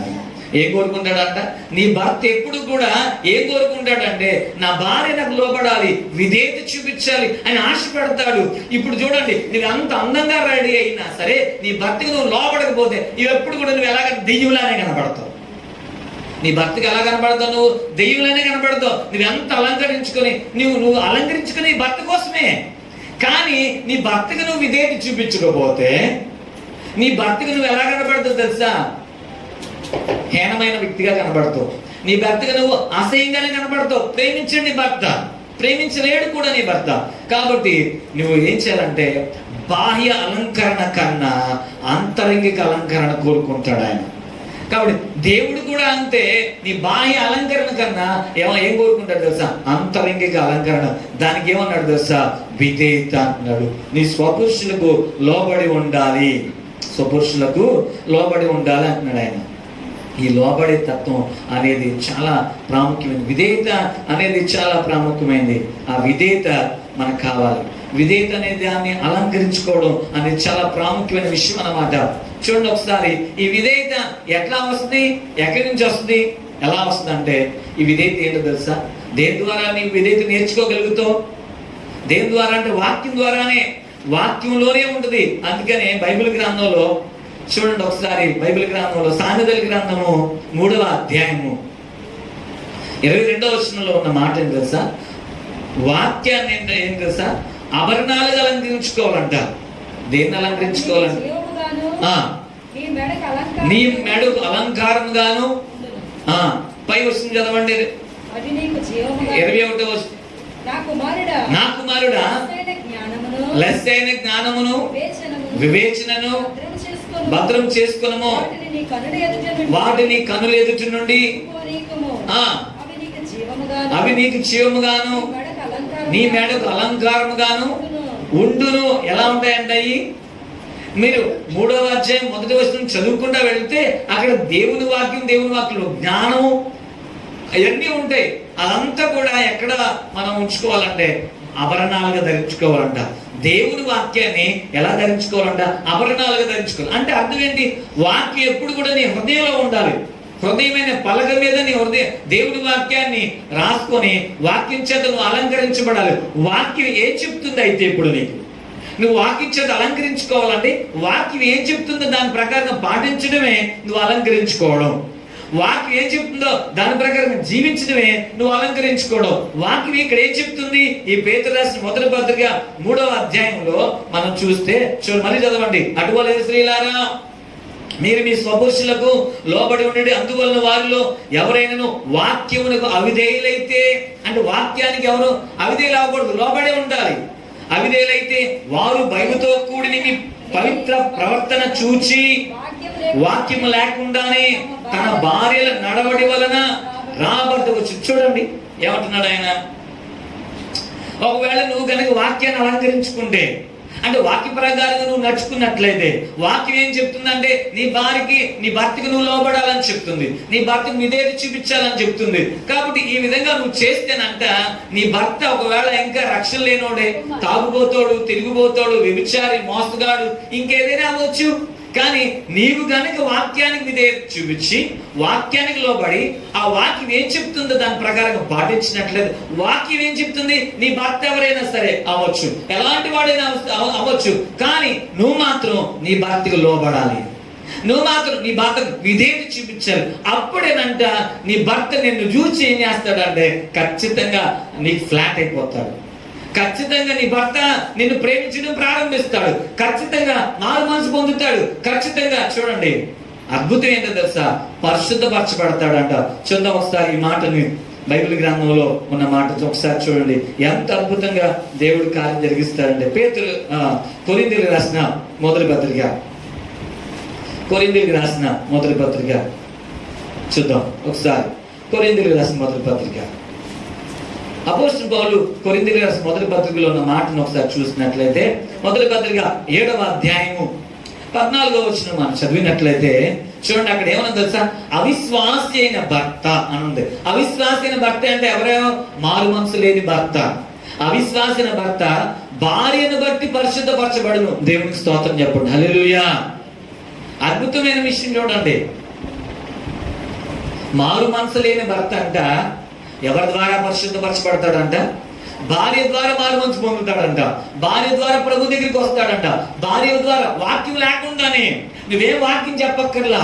ఏం కోరుకుంటాడంట, నీ భర్త ఎప్పుడు కూడా ఏం కోరుకుంటాడంటే, నా భార్య నాకు లోబడాలి, విధేయత చూపించాలి అని ఆశపడతాడు. ఇప్పుడు చూడండి, నువ్వు అంత అందంగా రెడీ అయినా సరే నీ భర్తకి నువ్వు లోబడకపోతే ఎప్పుడు కూడా నువ్వు ఎలాగ దెయ్యంలానే కనపడతావు. నీ భర్తకి ఎలా కనపడతావు, నువ్వు దెయ్యంలానే కనపడతావు. నువ్వు ఎంత అలంకరించుకొని నువ్వు అలంకరించుకుని భర్త కోసమే. కానీ నీ భర్తకి నువ్వు విధేయత చూపించకపోతే నీ భర్తకి నువ్వు ఎలా కనపడతావు తెలుసా, హీనమైన వ్యక్తిగా కనబడతావు. నీ భర్తగా నువ్వు అసహ్యంగానే కనపడతావు. ప్రేమించండి నీ భర్త, ప్రేమించలేడు కూడా నీ భర్త. కాబట్టి నువ్వు ఏం చేయాలంటే బాహ్య అలంకరణ కన్నా అంతరంగిక అలంకరణ కోరుకుంటాడు ఆయన. కాబట్టి దేవుడు కూడా అంతే, నీ బాహ్య అలంకరణ కన్నా ఏం కోరుకుంటాడు తెలుసా? అంతరంగిక అలంకరణ. దానికి ఏమన్నాడు తెలుసా? విధేయత అన్నాడు. నీ స్వపురుషులకు లోబడి ఉండాలి, స్వపురుషులకు లోబడి ఉండాలి అంటున్నాడు ఆయన. ఈ లోబడే తత్వం అనేది చాలా ప్రాముఖ్యమైనది. విధేయత అనేది చాలా ప్రాముఖ్యమైనది. ఆ విధేయత మనకు కావాలి. విధేయత అనే దాన్ని అలంకరించుకోవడం అనేది చాలా ప్రాముఖ్యమైన విషయం అన్నమాట. చూడండి ఒకసారి, ఈ విధేయత ఎట్లా వస్తుంది, ఎక్కడి నుంచి వస్తుంది, ఎలా వస్తుంది అంటే, ఈ విధేయత ఏంటో తెలుసా? దేని ద్వారా నీవు విధేయత నేర్చుకోగలుగుతావు? దేని ద్వారా అంటే వాక్యం ద్వారానే. వాక్యంలోనే ఉంటుంది. అందుకనే బైబిల్ గ్రంథంలో చూడండి ఒకసారి, బైబిల్ గ్రంథంలో సామెతల గ్రంథము 3వ అధ్యాయము 22వ వచనంలో ఉన్న మాట ఏం తెలుసా? వాక్యాన్ని ఏం తెలుసా? ఆభరణాలుగా అలంకరించుకోవాలంట. దేన్ని అలంకరించుకోవాలంట? నీ మెడకు అలంకారం గాను. పై వస్తుంది చదవండి, 21వ వచనం. నా కుమారుడా, లెస్సైన జ్ఞానమును వివేచనను భద్రం చేసుకొనుము, వాటిని కనుల ఎదుట నుండి అవి నీకు జీవముగాను నీ మెడకు అలంకారముగాను ఉండును. ఎలా ఉంటాయంటాయి? మీరు 3వ అధ్యాయం 1వ వచనం చదువుకుంటా వెళ్తే అక్కడ దేవుని వాక్యం జ్ఞానము అవన్నీ ఉంటాయి. అదంతా కూడా ఎక్కడ మనం ఉంచుకోవాలంటే ఆభరణాలుగా ధరించుకోవాలంట. దేవుని వాక్యాన్ని ఎలా ధరించుకోవాలంట? ఆభరణాలుగా ధరించుకోవాలి. అంటే అర్థం ఏంటి? వాక్యం ఎప్పుడు కూడా నీ హృదయంలో ఉండాలి. హృదయమైన పలక మీద నీ హృదయం దేవుని వాక్యాన్ని రాసుకొని వాక్యం చేత నువ్వు అలంకరించబడాలి. వాక్యం ఏం చెప్తుంది అయితే ఇప్పుడు నువ్వు వాక్యం చేత అలంకరించుకోవాలంటే వాక్యం ఏం చెప్తుందో దాని ప్రకారం పాటించడమే నువ్వు అలంకరించుకోవడం. వాక్యం ఏం చెప్తుందో దాని ప్రకారం జీవించడమే నువ్వు అలంకరించుకోవడం. వాక్యం ఇక్కడ ఏం చెప్తుంది? ఈ పేతురు రాసిన మొదటి పత్రిక 3వ అధ్యాయంలో మనం చూస్తే మళ్ళీ చదవండి. అటువలే స్త్రీలారా, మీరు మీ స్వపురుషులకు లోబడి ఉండండి. అందువలన వారిలో ఎవరైనా వాక్యమునకు అవిధేయులైతే, అంటే వాక్యానికి ఎవరు అవిధేయులు అవ్వకూడదు, లోబడి ఉండాలి. అవిధేయులైతే వారు భయముతో కూడిన మీ పవిత్ర ప్రవర్తన చూచి వాక్యము లేకుండానే తన భార్యల నడవడి వలన రాబట్టవచ్చు. చూడండి ఏమంటున్నాడు ఆయన. ఒకవేళ నువ్వు కనుక వాక్యాన్ని అలంకరించుకుంటే, అంటే వాక్య ప్రకారంగా నువ్వు నడుచుకున్నట్లయితే, వాక్యం ఏం చెప్తుందంటే నీ భర్తకి నువ్వు లోబడాలని చెప్తుంది, నీ భర్తకు విధేయత చూపించాలని చెప్తుంది. కాబట్టి ఈ విధంగా నువ్వు చేస్తేనంట నీ భర్త ఒకవేళ ఇంకా రక్షణ లేనోడే, తాగుబోతాడు, తిరిగిపోతాడు, వ్యభిచారి, మోసగాడు, ఇంకేదైనా అవ్వచ్చు. కానీ నీవు గనక వాక్యానికి విధేయత చూపించి వాక్యానికి లోబడి ఆ వాక్యం ఏం చెప్తుందో దాని ప్రకారం పాటించినట్లయితే, వాక్యం ఏం చెప్తుంది? నీ భర్త ఎవరైనా సరే అవ్వచ్చు, ఎలాంటి వాడైనా అవ్వచ్చు, కానీ నువ్వు మాత్రం నీ భర్తకు లోబడాలి. నువ్వు మాత్రం నీ భర్తకు విధేయత చూపించాలి. అప్పుడేనంట నీ భర్త నిన్ను చూసి ఏం చేస్తాడంటే ఖచ్చితంగా నీకు ఫ్లాట్ అయిపోతాడు. ఖచ్చితంగా నీ భర్త నిన్ను ప్రేమించడం ప్రారంభిస్తాడు. ఖచ్చితంగా మారు మనసు పొందుతాడు. ఖచ్చితంగా చూడండి అద్భుతం ఏంటో తెలుసా? పరిశుద్ధపరచబడతాడంట. చూద్దాం ఒకసారి ఈ మాటని, బైబిల్ గ్రంథంలో ఉన్న మాట ఒకసారి చూడండి. ఎంత అద్భుతంగా దేవుడు కార్యం జరిగిస్తాడంటే. పేతురు కొరింథీయులకు రాసిన మొదటి పత్రిక చూద్దాం ఒకసారి. కొరింథీయులకు రాసిన మొదటి పత్రిక, అపోస్తలుడు పౌలు కొరింథీయులకు రాసిన మొదటి పత్రికలో ఉన్న మాటను ఒకసారి చూసినట్లయితే, మొదటి పత్రిక 7వ అధ్యాయము 14వ వచనం మనం చదివినట్లయితే చూడండి, అక్కడ ఏమన్నా తెలుసా? అవిశ్వాసి అయిన భర్త అని ఉంది. అవిశ్వాసి అయిన భర్త అంటే ఎవరేమో మారు మనసు లేని భర్త. అవిశ్వాసి అయిన భర్త భార్యను బట్టి పరిశుద్ధపరచబడును. దేవునికి స్తోత్రం చెప్పండి, హల్లెలూయా. అద్భుతమైన విషయం చూడండి. మారు మనసు లేని భర్త అంట ఎవరి ద్వారా పరిశుద్ధపరచబడతాడంట? భార్య ద్వారా మారు మనసు పొందుతాడంట. భార్య ద్వారా ప్రభు దగ్గరికి వస్తాడంట. భార్య ద్వారా వాక్యం లేకుండానే నువ్వేం వాక్యం చెప్పక్కర్లా,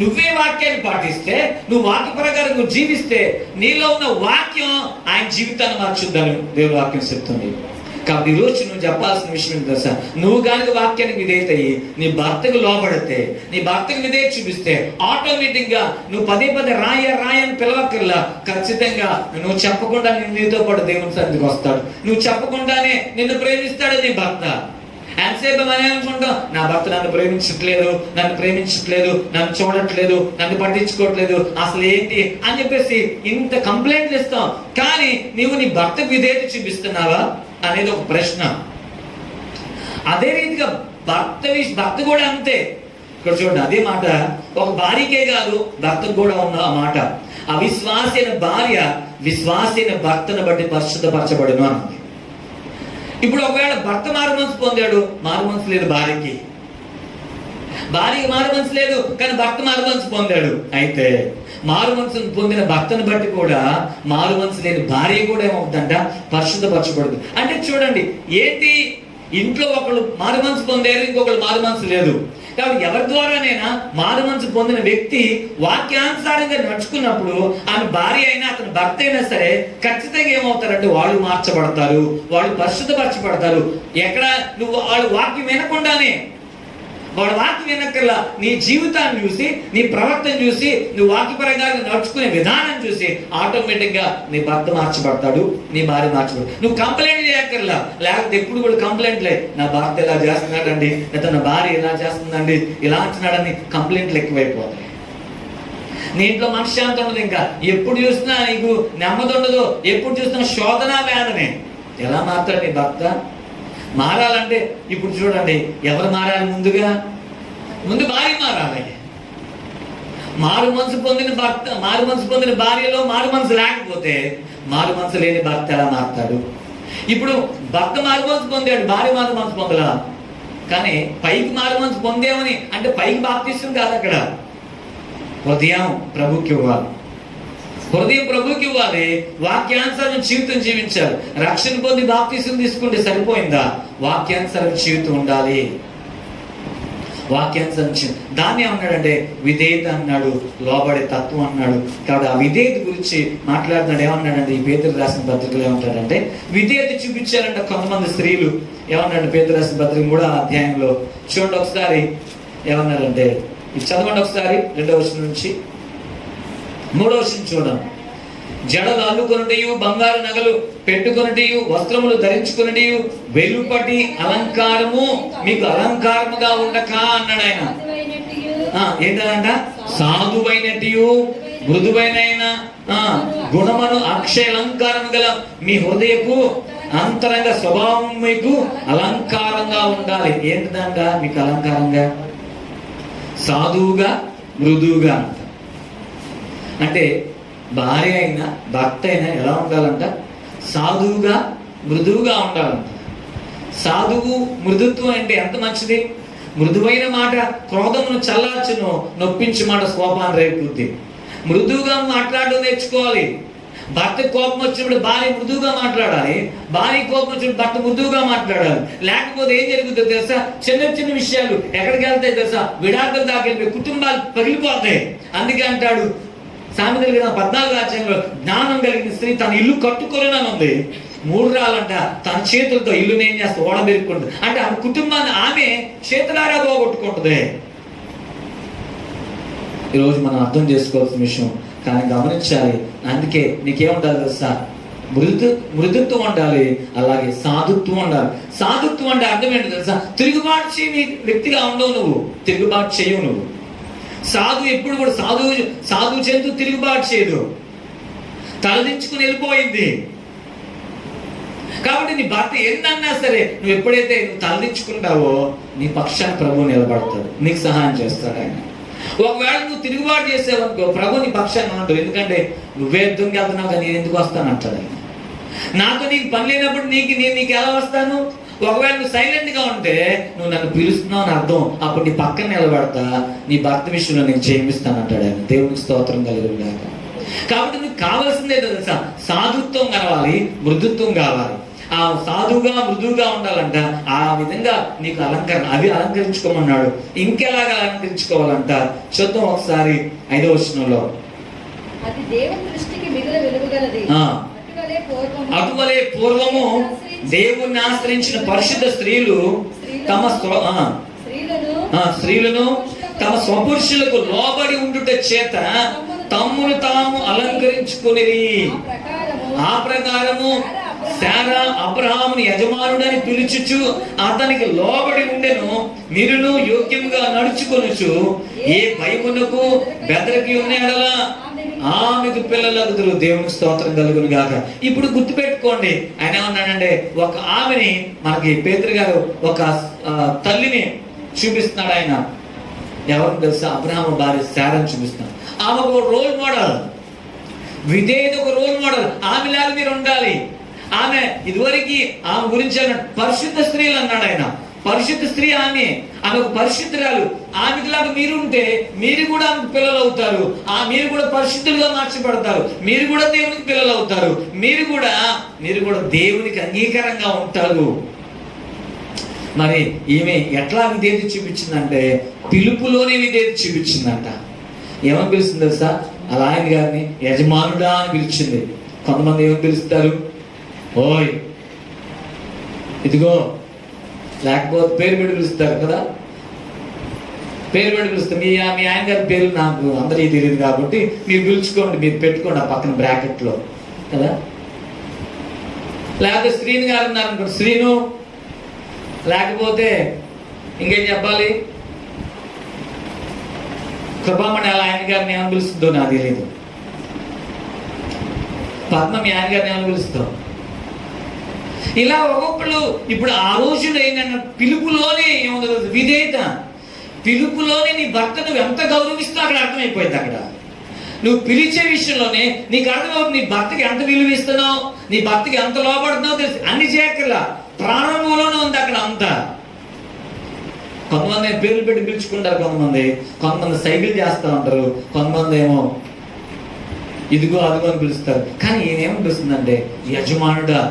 నువ్వే వాక్యాన్ని పాటిస్తే, నువ్వు వాక్య ప్రకారం నువ్వు జీవిస్తే నీలో ఉన్న వాక్యం ఆయన జీవితాన్ని మార్చుద్దని దేవుని వాక్యం చెప్తుంది. కాబట్టి ఈరోజు నువ్వు చెప్పాల్సిన విషయం ఏంటి తెలుసా? నువ్వు కనుక వాక్యానికి విధేయత అయ్యి నీ భర్తకు లోబడితే, నీ భర్తకు విధేయత చూపిస్తే ఆటోమేటిక్ గా నువ్వు పదే పదే రాయని పిలవక్కర్లా. ఖచ్చితంగా నువ్వు చెప్పకుండా నీతో పాటు దేవుని సన్నిధికి వస్తాడు. నువ్వు చెప్పకుండానే నిన్ను ప్రేమిస్తాడు నీ భర్త. ఎంతసేపు మనం ఏమనుకుంటాం, నా భర్త నన్ను ప్రేమించట్లేదు, నన్ను చూడట్లేదు, నన్ను పట్టించుకోవట్లేదు, అసలు ఏంటి అని చెప్పేసి ఇంత కంప్లైంట్లు ఇస్తాం. కానీ నీవు నీ భర్తకు విధేయత చూపిస్తున్నావా అనేది ఒక ప్రశ్న. అదే రీతిగా భర్త కూడా అంతే. ఇక్కడ చూడండి, అదే మాట ఒక భార్యకే కాదు భర్తకు కూడా ఉన్న ఆ మాట. అవిశ్వాసైన భార్య విశ్వాసైన భర్తను బట్టి పరిశుద్ధపరచబడును అన్నది. ఇప్పుడు ఒకవేళ భర్త మారు మనసు పొందాడు, మారు మనసు లేదు భార్యకి మారు మనసు లేదు, కానీ భర్త మారు మనసు పొందాడు. అయితే మారు మనసును పొందిన భర్తను బట్టి కూడా మారు మనసు లేని భార్య కూడా ఏమవుతుందంట, పరిశుద్ధపరచబడదు. అంటే చూడండి, ఏంటి, ఇంట్లో ఒకళ్ళు మారు మనసు పొందారు, ఇంకొకళ్ళు మారు మనసు లేదు. కాబట్టి ఎవరి ద్వారానైనా మారు మనసు పొందిన వ్యక్తి వాక్యానుసారంగా నడుచుకున్నప్పుడు ఆమె భార్య అయినా అతని భర్త అయినా సరే ఖచ్చితంగా ఏమవుతారంటే వాళ్ళు మార్చబడతారు, వాళ్ళు పరిశుద్ధపరచబడతారు. ఎక్కడ నువ్వు వాళ్ళు వాక్యం వినకుండానే, వాడు వాక్యం వినక్కర్లా, నీ జీవితాన్ని చూసి, నీ ప్రవర్తన చూసి, నువ్వు వాక్యపరంగా నడుచుకునే విధానం చూసి ఆటోమేటిక్ గా నీ భర్త మార్చబడతాడు, నీ భార్య మార్చబడతాడు. నువ్వు కంప్లైంట్ చేయక్కర్లా. లేకపోతే ఎప్పుడు కూడా కంప్లైంట్లే, నా భర్త ఇలా చేస్తున్నాడండి, లేదా నా భార్య ఇలా చేస్తుందండి, ఇలా అంటున్నాడని కంప్లైంట్లు ఎక్కువైపోతాయి. నీ ఇంట్లో మనశ్శాంతి ఉండదు. ఇంకా ఎప్పుడు చూసినా నీకు నెమ్మది ఉండదు, ఎప్పుడు చూసినా శోధన వేదనే. ఎలా మారుతాడు నీ భర్త? మారాలంటే ఇప్పుడు చూడండి, ఎవరు మారాలి? ముందు భార్య మారాలి. మారు మనసు పొందిన భర్త, మారు మనసు పొందిన భార్యలో మారు మనసు లేకపోతే మారు మనసు లేని భర్త ఎలా మారుతాడు? ఇప్పుడు భర్త మారు మనసు పొందాడు, భార్య మారు మనసు పొందలా. కానీ పైకి మారు మనసు పొందేమని అంటే పైకి బాప్తిస్తం కాదు, అక్కడ హృదయం ప్రభుకి ఇవ్వాలి. హృదయం ప్రభుకి ఇవ్వాలి. వాక్యానుసారం జీవితం జీవించాలి. రక్షణ పొంది బాప్తిస్తం తీసుకుంటే సరిపోయిందా? వాక్యానుసారం జీవితం ఉండాలి. వాక్యానుసారం దాన్ని ఏమన్నాడంటే విధేయత అన్నాడు, లోబడే తత్వం అన్నాడు. కాబట్టి ఆ విధేయత గురించి మాట్లాడుతున్నాడు. ఏమన్నాడంటే ఈ పేతురు రాసిన పత్రికలో ఏమంటాడంటే విధేయత చూపించారంట కొంతమంది స్త్రీలు. ఏమన్నాడు పేతురు రాసిన పత్రిక 3వ అధ్యాయంలో చూడండి ఒకసారి. ఏమన్నారంటే చదవండి ఒకసారి 2వ వచనం నుంచి 3వ వచనం చూడండి. జడలు అల్లుకొనుటయు, బంగారు నగలు పెట్టుకొనుటయు, వస్త్రములు ధరించుకొనుటయు, వెలుపటి అలంకారము మీకు అలంకారముగా ఉండక అన్నాడు ఆయన. ఏంటంట? సాధువైనటియు మృదువైన గుణమును అక్షయ అలంకారం గల మీ హృదయపు అంతరంగ స్వభావం మీకు అలంకారంగా ఉండాలి. ఏంటిదంట మీకు అలంకారంగా? సాధువుగా, మృదువుగా అంట. అంటే భార్య అయినా భర్త అయినా ఎలా ఉండాలంట? సాధువుగా, మృదువుగా ఉండాలంట. సాధువు, మృదుత్వం అంటే ఎంత మంచిది. మృదువైన మాట క్రోధమును చల్లార్చును, నొప్పించి మాట కోపాన్ని రేపుద్ది. మృదువుగా మాట్లాడడం నేర్చుకోవాలి. భర్త కోపం వచ్చినప్పుడు భార్య మృదువుగా మాట్లాడాలి, భార్య కోపం వచ్చినప్పుడు భర్త మృదువుగా మాట్లాడాలి. లేకపోతే ఏం జరుగుతుందో తెలుసా? చిన్న విషయాలు ఎక్కడికి వెళ్తాయి తెలుసా? విడాకుల దాకా వెళ్ళిపోయి కుటుంబాలు పగిలిపోతాయి. అందుకే అంటాడు సామెతలు 14వ అధ్యాయంలో, జ్ఞానం కలిగిన స్త్రీ తన ఇల్లు కట్టుకోలేనని ఉంది. 3 రాళ్ళంట తన చేతులతో ఇల్లుని ఏం చేస్తే ఓడబెరుక్కుంటుంది. అంటే ఆమె కుటుంబాన్ని ఆమె చేతులారా పోగొట్టుకుంటుంది. ఈరోజు మనం అర్థం చేసుకోవాల్సిన విషయం, కానీ గమనించాలి. అందుకే నీకేముండాలి తెలుసా? మృదుత్వం ఉండాలి, అలాగే సాధుత్వం ఉండాలి. సాధుత్వం అంటే అర్థం ఏంటి తెలుసా? తిరుగుబాటు చేయని వ్యక్తిగా ఉండవు నువ్వు, తిరుగుబాటు చేయవు నువ్వు. సాధు ఎప్పుడు కూడా సాధు చెందు తిరుగుబాటు చేయదు, తలదించుకుని వెళ్ళిపోయింది. కాబట్టి నీ భర్త ఎన్నన్నా సరే నువ్వు ఎప్పుడైతే నువ్వు తలదించుకుంటావో నీ పక్షాన్ని ప్రభువు నిలబడతాడు, నీకు సహాయం చేస్తాడు ఆయన. ఒకవేళ నువ్వు తిరుగుబాటు చేసావనుకో ప్రభు నీ పక్షాన్ని ఉంటావు. ఎందుకంటే నువ్వే యుద్ధంకి వెళ్తున్నావు కానీ నేను ఎందుకు వస్తాను అంటాడు ఆయన. నాతో నీకు పని లేనప్పుడు నేను నీకు ఎలా వస్తాను? ఒకవేళ నువ్వు సైలెంట్ గా ఉంటే నువ్వు నన్ను పిలుస్తున్నావు అని అర్థం. అప్పుడు నీ పక్కన నిలబడతా, నీ భర్త విషయంలో నేను జయమిస్తాను అంటాడు ఆయన. దేవునికి స్తోత్రం కలుగుగాక. కాబట్టి నువ్వు కావాల్సిందే తెలుసా? సాధుత్వం కావాలి, మృదుత్వం కావాలి. ఆ సాధువుగా, మృదువుగా ఉండాలంట. ఆ విధంగా నీకు అవి అలంకరించుకోమన్నాడు. ఇంకెలాగా అలంకరించుకోవాలంట చూద్దాం ఒకసారి 5వ వచనంలో. అటువలే పూర్వము దేవుణ్ణి ఆశ్రయించిన పరిశుద్ధ స్త్రీలు తమ స్త్రీలను తమ స్వపురుషులకు లోబడి ఉండుట చేత తమ్మును తాము అలంకరించుకుని, ఆ ప్రకారము శారా అబ్రహాముని యజమానుడని పిలుచుచు అతనికి లోబడి ఉండెను. మీరును యోగ్యముగా నడుచుకొనుచు ఏ భయమునకు బెదరికి ఉన్నాడలా ఆమెకు పిల్లలగుదురు. దేవునికి స్తోత్రం కలుగును గాక. ఇప్పుడు గుర్తుపెట్టుకోండి, ఆయన ఏమన్నాడంటే, ఒక ఆమెని మనకి పేతురు గారు ఒక తల్లిని చూపిస్తున్నాడు. ఆయన ఎవరికి తెలుసా? అబ్రహాము భార్య శారాని చూపిస్తున్నాడు. ఆమె ఒక రోల్ మోడల్, విధేయత ఒక రోల్ మోడల్. ఆమెలాగా మీరు ఉండాలి. ఆమె ఇదివరకు ఆమె గురించి అన్నాడు పరిశుద్ధ స్త్రీలు అన్నాడు ఆయన. పరిశుద్ధ స్త్రీ ఆమె ఒక పరిశుద్ధురాలు. ఆమెలాగా మీరు ఉంటే మీరు కూడా ఆమెకు పిల్లలు అవుతారు. మీరు కూడా పరిశుద్ధులుగా మార్చబడతారు. మీరు కూడా దేవునికి పిల్లలు అవుతారు. మీరు కూడా దేవునికి అంగీకారంగా ఉంటారు. మరి ఈమె ఎట్లా విధేయత చూపించిందంటే పిలుపులోనే విధేయత చూపించిందంట. ఏమని పిలుస్తుంది తెలుసా? అలా ఆయన గారిని యజమానుడా అని పిలిచింది. కొంతమంది ఏమని పిలుస్తారు? ఓయ్ ఇదిగో, లేకపోతే పేరు పెట్టి పిలుస్తారు కదా. పేరు పెట్టి పిలుస్తారు. మీ ఆయన గారి పేరు నాకు అందరికీ తెలియదు కాబట్టి మీరు పిలుచుకోండి, మీరు పెట్టుకోండి ఆ పక్కన బ్రాకెట్లో కదా. లేకపోతే శ్రీను గారు ఉన్నారనుకోండి, శ్రీను. లేకపోతే ఇంకేం చెప్పాలి? కృపామణి అలా ఆయన గారిని ఏమని పిలుస్తుందో నాకు తెలియదు. పద్మ మీ ఆయన గారిని ఏమని పిలుస్తాం? ఇలా ఒక్కొక్కళ్ళు ఇప్పుడు ఆ రోజులో ఏంటంటే పిలుపులోనే ఏముందో విధేయత. పిలుపులోనే నీ భర్త నువ్వు ఎంత గౌరవిస్తావు అక్కడ అర్థమైపోయింది. అక్కడ నువ్వు పిలిచే విషయంలోనే నీకు అర్థమవుతుంది. నీ భర్తకి ఎంత విలువ ఇస్తున్నావు, నీ భర్తకి ఎంత లోపడుతున్నావు తెలుసు. అన్ని చేయక్కర్లా, ప్రారంభంలోనే ఉంది అక్కడ అంతా. కొంతమంది పేర్లు పెట్టి పిలుచుకుంటారు, కొంతమంది సైకిల్ చేస్తూ ఉంటారు, కొంతమంది ఏమో ఇదిగో అదిగో అని పిలుస్తారు. కానీ ఈయనేమో పిలుస్తుందంటే యజమానుడా.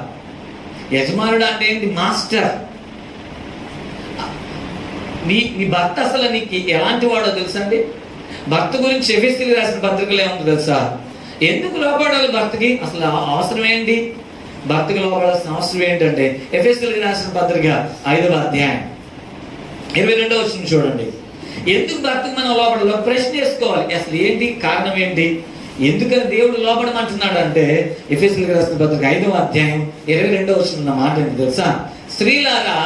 యజమానుడా అంటే ఏంటి? మాస్టర్. నీ భర్త అసలు నీకు ఎలాంటి వాడో తెలుసా అండి? భర్త గురించి ఎఫెసీయులకు రాసిన పత్రికలు ఏముంది తెలుసా? ఎందుకు లోపడాలి భర్తకి? అసలు అవసరం ఏంటి? భర్తకి లోపడాల్సిన అవసరం ఏంటంటే ఎఫెసీయులకు రాసిన పత్రిక 5వ అధ్యాయం 22వ వచనం చూడండి. ఎందుకు భర్తకి మనం లోపడాలి? ప్రశ్న చేసుకోవాలి. అసలు ఏంటి కారణం ఏంటి? ఎందుకని దేవుడు లోపడమంటున్నాడు అంటే ఎఫెసీయులకు రాసిన పత్రిక 5వ అధ్యాయం 22వ వచనం ఉన్న మాట ఏంటి తెలుసా? స్త్రీలారా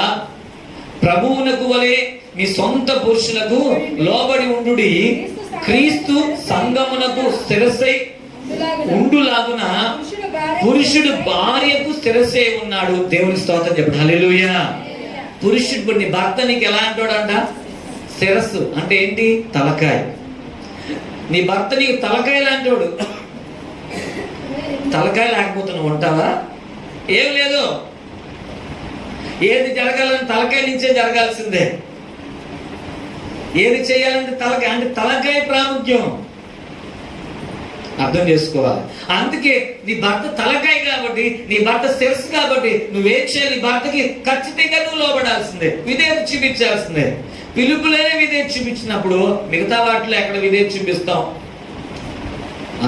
ప్రభువునకు వలె మీ సొంత పురుషులకు లోబడి ఉండుడి. క్రీస్తు సంఘమునకు శిరస్సై ఉండులాగున పురుషుడు భార్యకు శిరస్సై ఉన్నాడు. దేవుని స్తోత్రం చెప్పండి. హల్లెలూయా. పురుషుడు నీ భర్త నీకు ఎలా అంటాడంట? శిరస్సు అంటే ఏంటి? తలకాయ. నీ భర్త నీకు తలకాయ లాంటోడు. తలకాయ లేకపోతే నువ్వు ఉంటావా? ఏం లేదు. ఏది జరగాలని తలకాయ నుంచే జరగాల్సిందే. ఏది చేయాలంటే తలకాయ, అంటే తలకాయ ప్రాముఖ్యం. అర్థం చేసుకోవాలి. అందుకే నీ భర్త తలకాయ కాబట్టి, నీ భర్త శిరస్సు కాబట్టి నువ్వేం చేయాలి? నీ భర్తకి ఖచ్చితంగా నువ్వు లోబడాల్సిందే, విధేయత చూపించాల్సిందే. పిలుపులోనే విధేయత చూపించినప్పుడు మిగతా వాటిలో ఎక్కడ విధేయత చూపిస్తాం?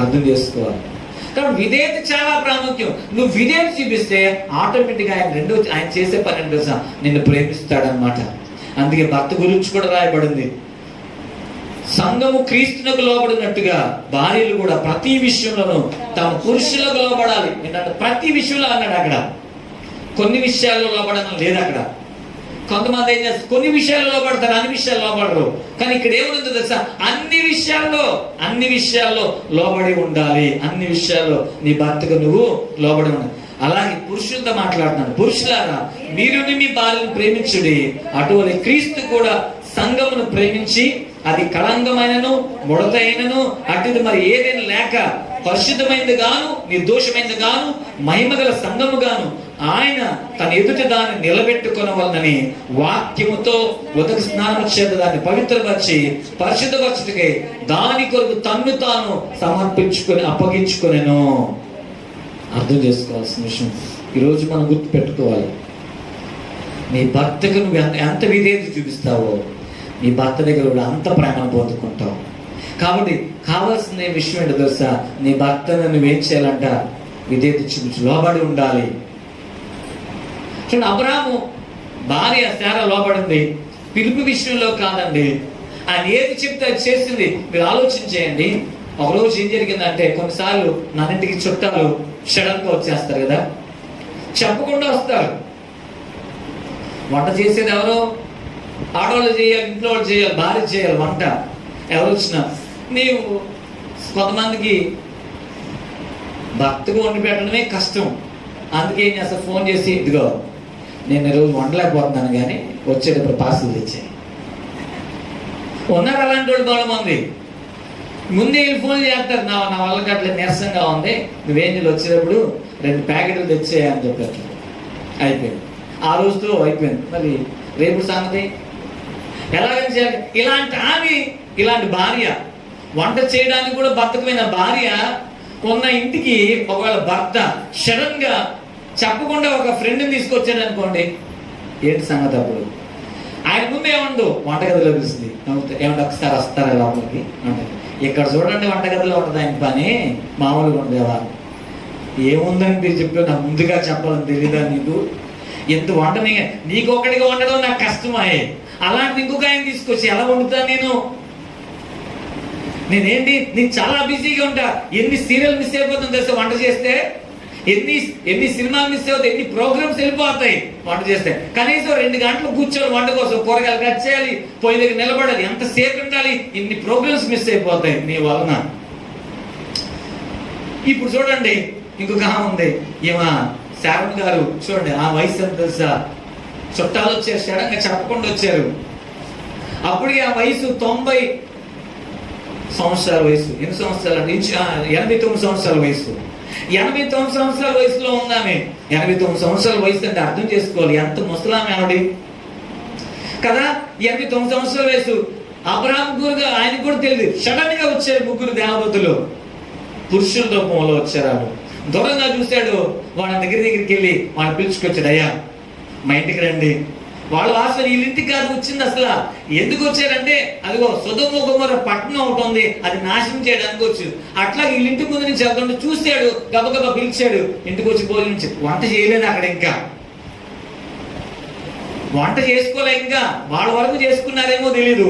అర్థం చేసుకోవాలి. కాబట్టి విధేయత చాలా ప్రాముఖ్యం. నువ్వు విధేయత చూపిస్తే ఆటోమేటిక్గా ఆయన చేసే పని తెలుసా? నిన్ను ప్రేమిస్తాడనమాట. అందుకే భర్త గురించి కూడా రాయబడింది, సంఘము క్రీస్తునకు లోబడినట్టుగా భార్యలు కూడా ప్రతి విషయంలోనూ తమ పురుషులకు లోబడాలి. ఏంటంటే ప్రతి విషయంలో అన్నాడు. అక్కడ కొన్ని విషయాల్లో లోబడడం లేదు. అక్కడ కొంతమంది ఏం చేస్తారు? కొన్ని విషయాల్లో లోబడతారు, అన్ని విషయాల్లో లోబడరు. కానీ ఇక్కడ ఏముందో తెలుసా? అన్ని విషయాల్లో లోబడి ఉండాలి. అన్ని విషయాల్లో నీ భర్తకు నువ్వు లోబడి ఉండాలి. అలాగే పురుషులతో మాట్లాడుతున్నాను. పురుషులారా మీరు మీ భార్యను ప్రేమించుడి. అటువంటి క్రీస్తు కూడా సంఘమును ప్రేమించి అది కళంకమైనను ముడతైనను అటుది మరి ఏదైనా లేక పరిశుద్ధమైనది గాను నిర్దోషమైనది గాను మహిమగల సంఘము గాను ఆయన తన ఎదుటి దాన్ని నిలబెట్టుకొనవలనని వాక్యముతో ఉదక స్నానము చేత దాన్ని పవిత్రపరిచి పరిశుద్ధపరచుటకై దాని కొరకు తన్ను తాను సమర్పించుకొని అప్పగించుకొనెను. అర్థం చేసుకోవాల్సిన విషయం ఈరోజు మనం గుర్తు పెట్టుకోవాలి. నీ భర్తకు నువ్వు ఎంత విధేయత చూపిస్తావో నీ భర్త దగ్గర కూడా అంత ప్రేమను పొందుకుంటావు. కాబట్టి కావాల్సిన విషయం ఏంటో తెలుసా? నీ భర్తను నువ్వేం చేయాలంట? విధేయత చూపించి లోబడి ఉండాలి. చూడండి, అబ్రాహాము భార్య శారా లోబడింది, పిలుపు విషయంలో కాదండి. ఆయన ఏది చెప్తే అది చేసింది. మీరు ఆలోచన చేయండి. ఒకరోజు ఏం జరిగిందంటే, కొన్నిసార్లు నా ఇంటికి చుట్టాలు సడన్గా వచ్చేస్తారు కదా, చెప్పకుండా వస్తారు. వంట చేసేది ఎవరో ఆడవాళ్ళు చేయాలి, ఇంట్లో వాళ్ళు చేయాలి, భార్య చేయాలి వంట. ఎవరు వచ్చినా నీవు కొంతమందికి భర్తకు వండి పెట్టడమే కష్టం. అందుకే ఏం చేస్తా, ఫోన్ చేసి ఇదిగో నేను ఈరోజు వండలేకపోతున్నాను కానీ వచ్చేటప్పుడు పార్సల్ తెచ్చాయి. ఉన్నారు అలాంటి వాళ్ళు చాలా మంది. ముందే ఫోన్ చేస్తారు, నా వాళ్ళకి అట్లా నీరసంగా ఉంది, నువ్వేం వచ్చేటప్పుడు 2 ప్యాకెట్లు తెచ్చేయని చెప్పారు. అయిపోయింది, ఆ రోజుతో అయిపోయింది. మరి రేపు సంగతి ఎలాగని చేయాలి? ఇలాంటి ఆమె, ఇలాంటి భార్య, వంట చేయడానికి కూడా బద్ధకమైన భార్య ఉన్న ఇంటికి ఒకవేళ భర్త సడన్ గా చెప్పకుండా ఒక ఫ్రెండ్ని తీసుకొచ్చాడు అనుకోండి, ఏంటి సంగతి? అప్పుడు ఆయన ముందు ఏమండు వంటగదిలో పిలుస్తుంది, ఏమంటే ఒకసారి వస్తారా లోపలికి అంటే, ఇక్కడ చూడండి వంటగదిలో ఉంటుంది ఆయన పని, మామూలుగా ఉండేవా? ఏముందని మీరు చెప్పి నాకు ముందుగా చెప్పాలని తెలీదా నీకు? ఎంత వంట నీకు ఒక్కడిగా వండడం నాకు కష్టమాయే, అలాంటి ఇంకొక ఆయన తీసుకొచ్చి ఎలా వండుతాను నేనేంటి? నేను చాలా బిజీగా ఉంటా. ఎన్ని సీరియల్ మిస్ అయిపోతుంది తెలుసా వంట చేస్తే? ఎన్ని సినిమాలు మిస్ అవుతాయి, ఎన్ని ప్రోగ్రామ్స్ వెళ్ళిపోతాయి వంట చేస్తే. కనీసం 2 గంటలు కూర్చొని వంట కోసం కూరగాయలు కట్ చేయాలి, పొయ్యి దగ్గర నిలబడాలి, ఎంతసేపు ఉండాలి, ఇన్ని ప్రోగ్రామ్స్ మిస్ అయిపోతాయి నీ వలన. ఇప్పుడు చూడండి, ఇంకొక ఉంది, ఈమె శారణ గారు. చూడండి ఆ వయసు ఎంత తెలుసా? చుట్టాలు వచ్చారు, సడన్గా చెప్పకుండా వచ్చారు. అప్పటికి ఆ వయసు 90 సంవత్సరాల వయసు. ఎన్ని సంవత్సరాలు అంటే 89 సంవత్సరాల వయసు. 89 సంవత్సరాల వయసులో ఉందామె. 89 సంవత్సరాల వయసు అంటే అర్థం చేసుకోవాలి ఎంత ముసలామె ఆవిడ కదా. 89 సంవత్సరాల వయసు. అబ్రహాం గురుగా ఆయనకు కూడా తెలియదు, సడన్ గా వచ్చారు 3 దేవదూతలు, పురుషుల రూపంలో వచ్చారు. దూరంగా చూశాడు, వాళ్ళ దగ్గరికి వెళ్ళి వాళ్ళని పిలుచుకొచ్చాడు, అయ్యా మా ఇంటికి రండి. వాళ్ళు అసలు వీళ్ళింటికి కాదు వచ్చింది. అసలు ఎందుకు వచ్చారంటే, అదిగో సొదొమ గొమొర్రా పట్టణం ఒకటి ఉంది, అది నాశనం చేయడానికి వచ్చారు. అట్లా వీళ్ళింటి ముందు నుంచి వెళ్తుంటే చూశాడు, గబగబా పిలిచాడు, ఇంటికి వచ్చి భోజనం. వంట చేయలేదు అక్కడ, ఇంకా వంట చేసుకోలే, ఇంకా వాళ్ళ వరకు చేసుకున్నారేమో తెలీదు,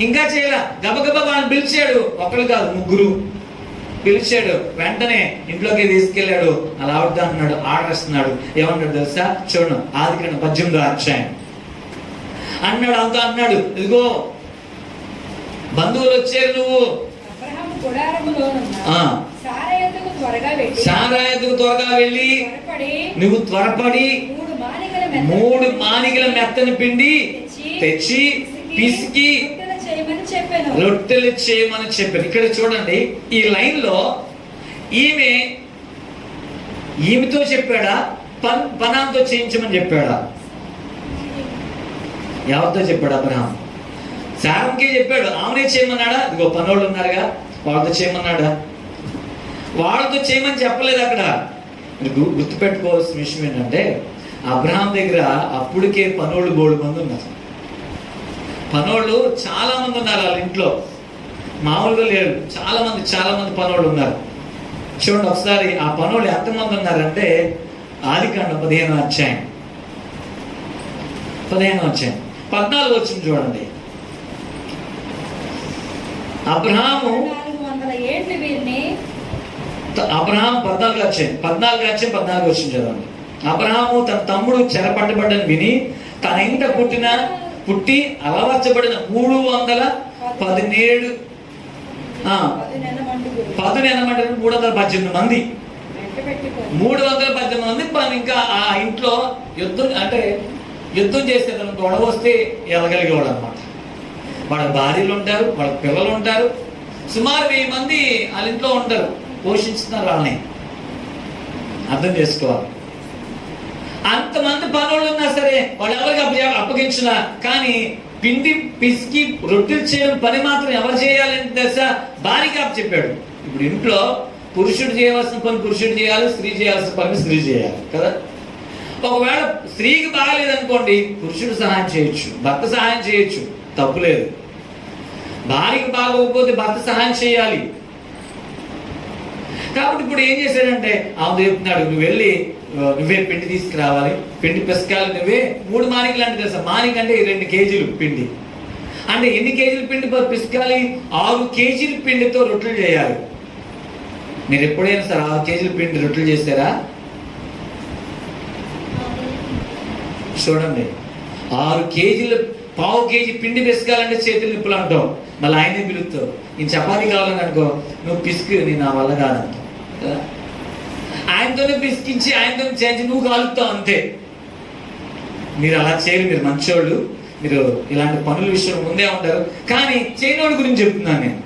ఇంకా చేయలే. గబగబా వాళ్ళని పిలిచాడు, ఒకరు కాదు 3 పిలిచాడు. వెంటనే ఇంట్లోకి తీసుకెళ్ళాడు. అలా ఆవిడ అన్నాడు, ఆర్డర్ ఇస్తున్నాడు. ఏమన్నాడు తెలుసా? చూడండి, ఆదికాండం 18వ అధ్యాయం అన్నాడు. అంతా అన్నాడు, ఇదిగో బంధువులు వచ్చారు, నువ్వు సారా ఎద్దుకు త్వరగా వెళ్ళి నువ్వు త్వరపడి 3 మానికల మెత్తని పిండి తెచ్చి పిసికి రొట్టెలు చేయమని చెప్పారు. ఇక్కడ చూడండి, ఈ లైన్ లో ఈమెతో చెప్పాడా, పనాంతో చేయించమని చెప్పాడా? ఎవరితో చెప్పాడు? అబ్రహాం శారంకే చెప్పాడు. ఆమెనే చేయమన్నాడా? ఇదిగో పనోళ్ళు ఉన్నారుగా, వాళ్ళతో చేయమన్నాడా? వాళ్ళతో చేయమని చెప్పలేదు. అక్కడ గుర్తుపెట్టుకోవాల్సిన విషయం ఏంటంటే, అబ్రహాం దగ్గర అప్పటికే పనోళ్ళు 3 మంది ఉన్నారు. పనోళ్ళు చాలా మంది ఉన్నారు వాళ్ళ ఇంట్లో, మామూలుగా లేరు. చాలా మంది పనోళ్ళు ఉన్నారు. చూడండి ఒకసారి ఆ పనోళ్ళు ఎంతమంది ఉన్నారంటే, ఆదికాండం 15వ అధ్యాయం 14వ వచనం చూడండి. అబ్రహాము 14వ అధ్యాయం వచనం చదవండి. అబ్రహాము తన తమ్ముడు చెరపట్టబడ్డని విని తన ఇంట పుట్టి అలవర్చబడిన 317 318 మంది 318 మంది ఇంకా ఆ ఇంట్లో యుద్ధం చేసేదాన్ని గొడవ వస్తే ఎలగలిగేవాడు అనమాట. వాళ్ళ భార్యలు ఉంటారు, వాళ్ళ పిల్లలు ఉంటారు, సుమారు 1000 మంది వాళ్ళ ఇంట్లో ఉంటారు, పోషిస్తున్నారు వాళ్ళని. అర్థం చేసుకోవాలి. అంతమంది పనులు ఉన్నా సరే వాళ్ళు ఎవరికి అప్పగించిన, కానీ పిండి పిసికి రొట్టెలు చేయడం పని మాత్రం ఎవరు చేయాలని తెలుసా? భార్యకి చెప్పాడు. ఇప్పుడు ఇంట్లో పురుషుడు చేయవలసిన పని పురుషుడు చేయాలి, స్త్రీ చేయాల్సిన పని స్త్రీ చేయాలి కదా. ఒకవేళ స్త్రీకి బాగలేదనుకోండి, పురుషుడు సహాయం చేయొచ్చు, భర్త సహాయం చేయొచ్చు, తప్పులేదు. భార్యకి బాగోకపోతే భర్త సహాయం చేయాలి. కాబట్టి ఇప్పుడు ఏం చేశాడంటే, ఆమె చెప్తున్నాడు, నువ్వు వెళ్ళి నువ్వే పిండి తీసుకురావాలి, పిండి పిసకాలి నువ్వే. 3 మానికలు అంటే తెలుసా? మానిక అంటే 2 కేజీలు పిండి. అంటే ఎన్ని కేజీలు పిండి పిసకాలి? 6 కేజీల పిండితో రొట్టెలు చేయాలి. మీరు ఎప్పుడైనా సరే 6 కేజీల పిండి రొట్టెలు చేశారా? చూడండి, 6 కేజీలు, 1/2 కేజీ పిండి పిసకాలంటే చేతులు నిప్పులు అంటావు. మళ్ళీ ఆయనే పిలుస్తావు. ఈ చపాతీ కావాలని అనుకో, నువ్వు పిసుకు, నేను నా వల్ల కాదంటావు కదా. ఆయనతోనే పిసికించి ఆయనతో చేసి నువ్వు కాలుతావు అంతే. మీరు అలా చేయరు, మీరు మంచోళ్ళు, మీరు ఇలాంటి పనుల విషయంలో ముందే ఉంటారు. కానీ చేయనోడి గురించి చెప్తున్నాను నేను.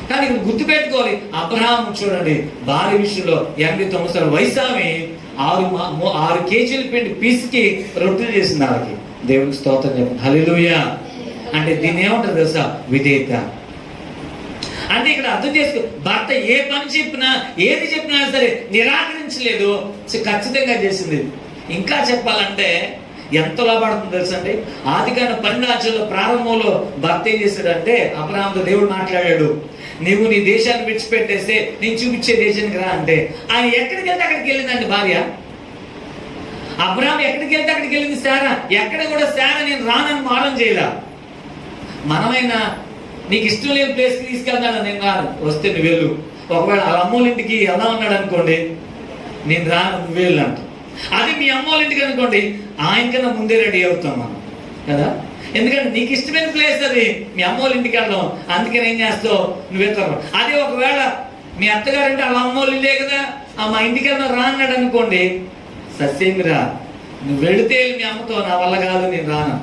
కానీ ఇక్కడ గుర్తుపెట్టుకోవాలి, అబ్రహాం చూడండి, భార్య విషయంలో 89 సంవత్సరాల వయసు ఆమె 6 కేజీల పిండి పిసికి రొట్టెలు చేసింది వాళ్ళకి. దేవునికి స్తోత్రం చెప్పండి, హల్లెలూయా. అంటే దీన్ని ఏమంటారు తెలుసా? విధేయత. అంటే ఇక్కడ అర్థం చేసుకో, భర్త ఏ పని చెప్పినా, ఏది చెప్పినా సరే నిరాకరించలేదు, ఖచ్చితంగా చేసింది. ఇంకా చెప్పాలంటే ఎంత లాభపడుతుంది తెలుసండి? ఆదికాండం 12 ప్రారంభంలో భర్త ఏం చేశాడంటే, అబ్రహాముతో దేవుడు మాట్లాడాడు, నీవు నీ దేశాన్ని విడిచిపెట్టేస్తే నేను చూపించే దేశానికి రా అంటే, ఆయన ఎక్కడికి వెళ్తే అక్కడికి వెళ్ళిందండి భార్య. అబ్రహాం ఎక్కడికి వెళ్తే అక్కడికి వెళ్ళింది శారా. ఎక్కడ కూడా శారా నేను రానని మారం చేయలే. మనమైనా నీకు ఇష్టం లేని ప్లేస్కి తీసుకెళ్తాను, నేను రాను, వస్తే నువ్వు వెళ్ళు. ఒకవేళ వాళ్ళ అమ్మోళ్ళ ఇంటికి ఎలా ఉన్నాడు అనుకోండి, నేను రాను, నువ్వు వెళ్ళు అంట. అది మీ అమ్మోళ్ళ ఇంటికి అనుకోండి, ఆయనకన్నా ముందే రెడీ అవుతాం మనం కదా. ఎందుకంటే నీకు ఇష్టమైన ప్లేస్ అది, మీ అమ్మోళ్ళ ఇంటికి వెళ్దాం, అందుకని ఏం చేస్తావు, నువ్వు వెళ్తావు. అదే ఒకవేళ మీ అత్తగారంటే వాళ్ళ అమ్మోళ్ళు ఇల్లే కదా, మా ఇంటికి వెళ్దాం రా అన్నాడు అనుకోండి, సస్యంగా నువ్వు వెళితే మీ అమ్మతో నా వల్ల కాదు, నేను రాను.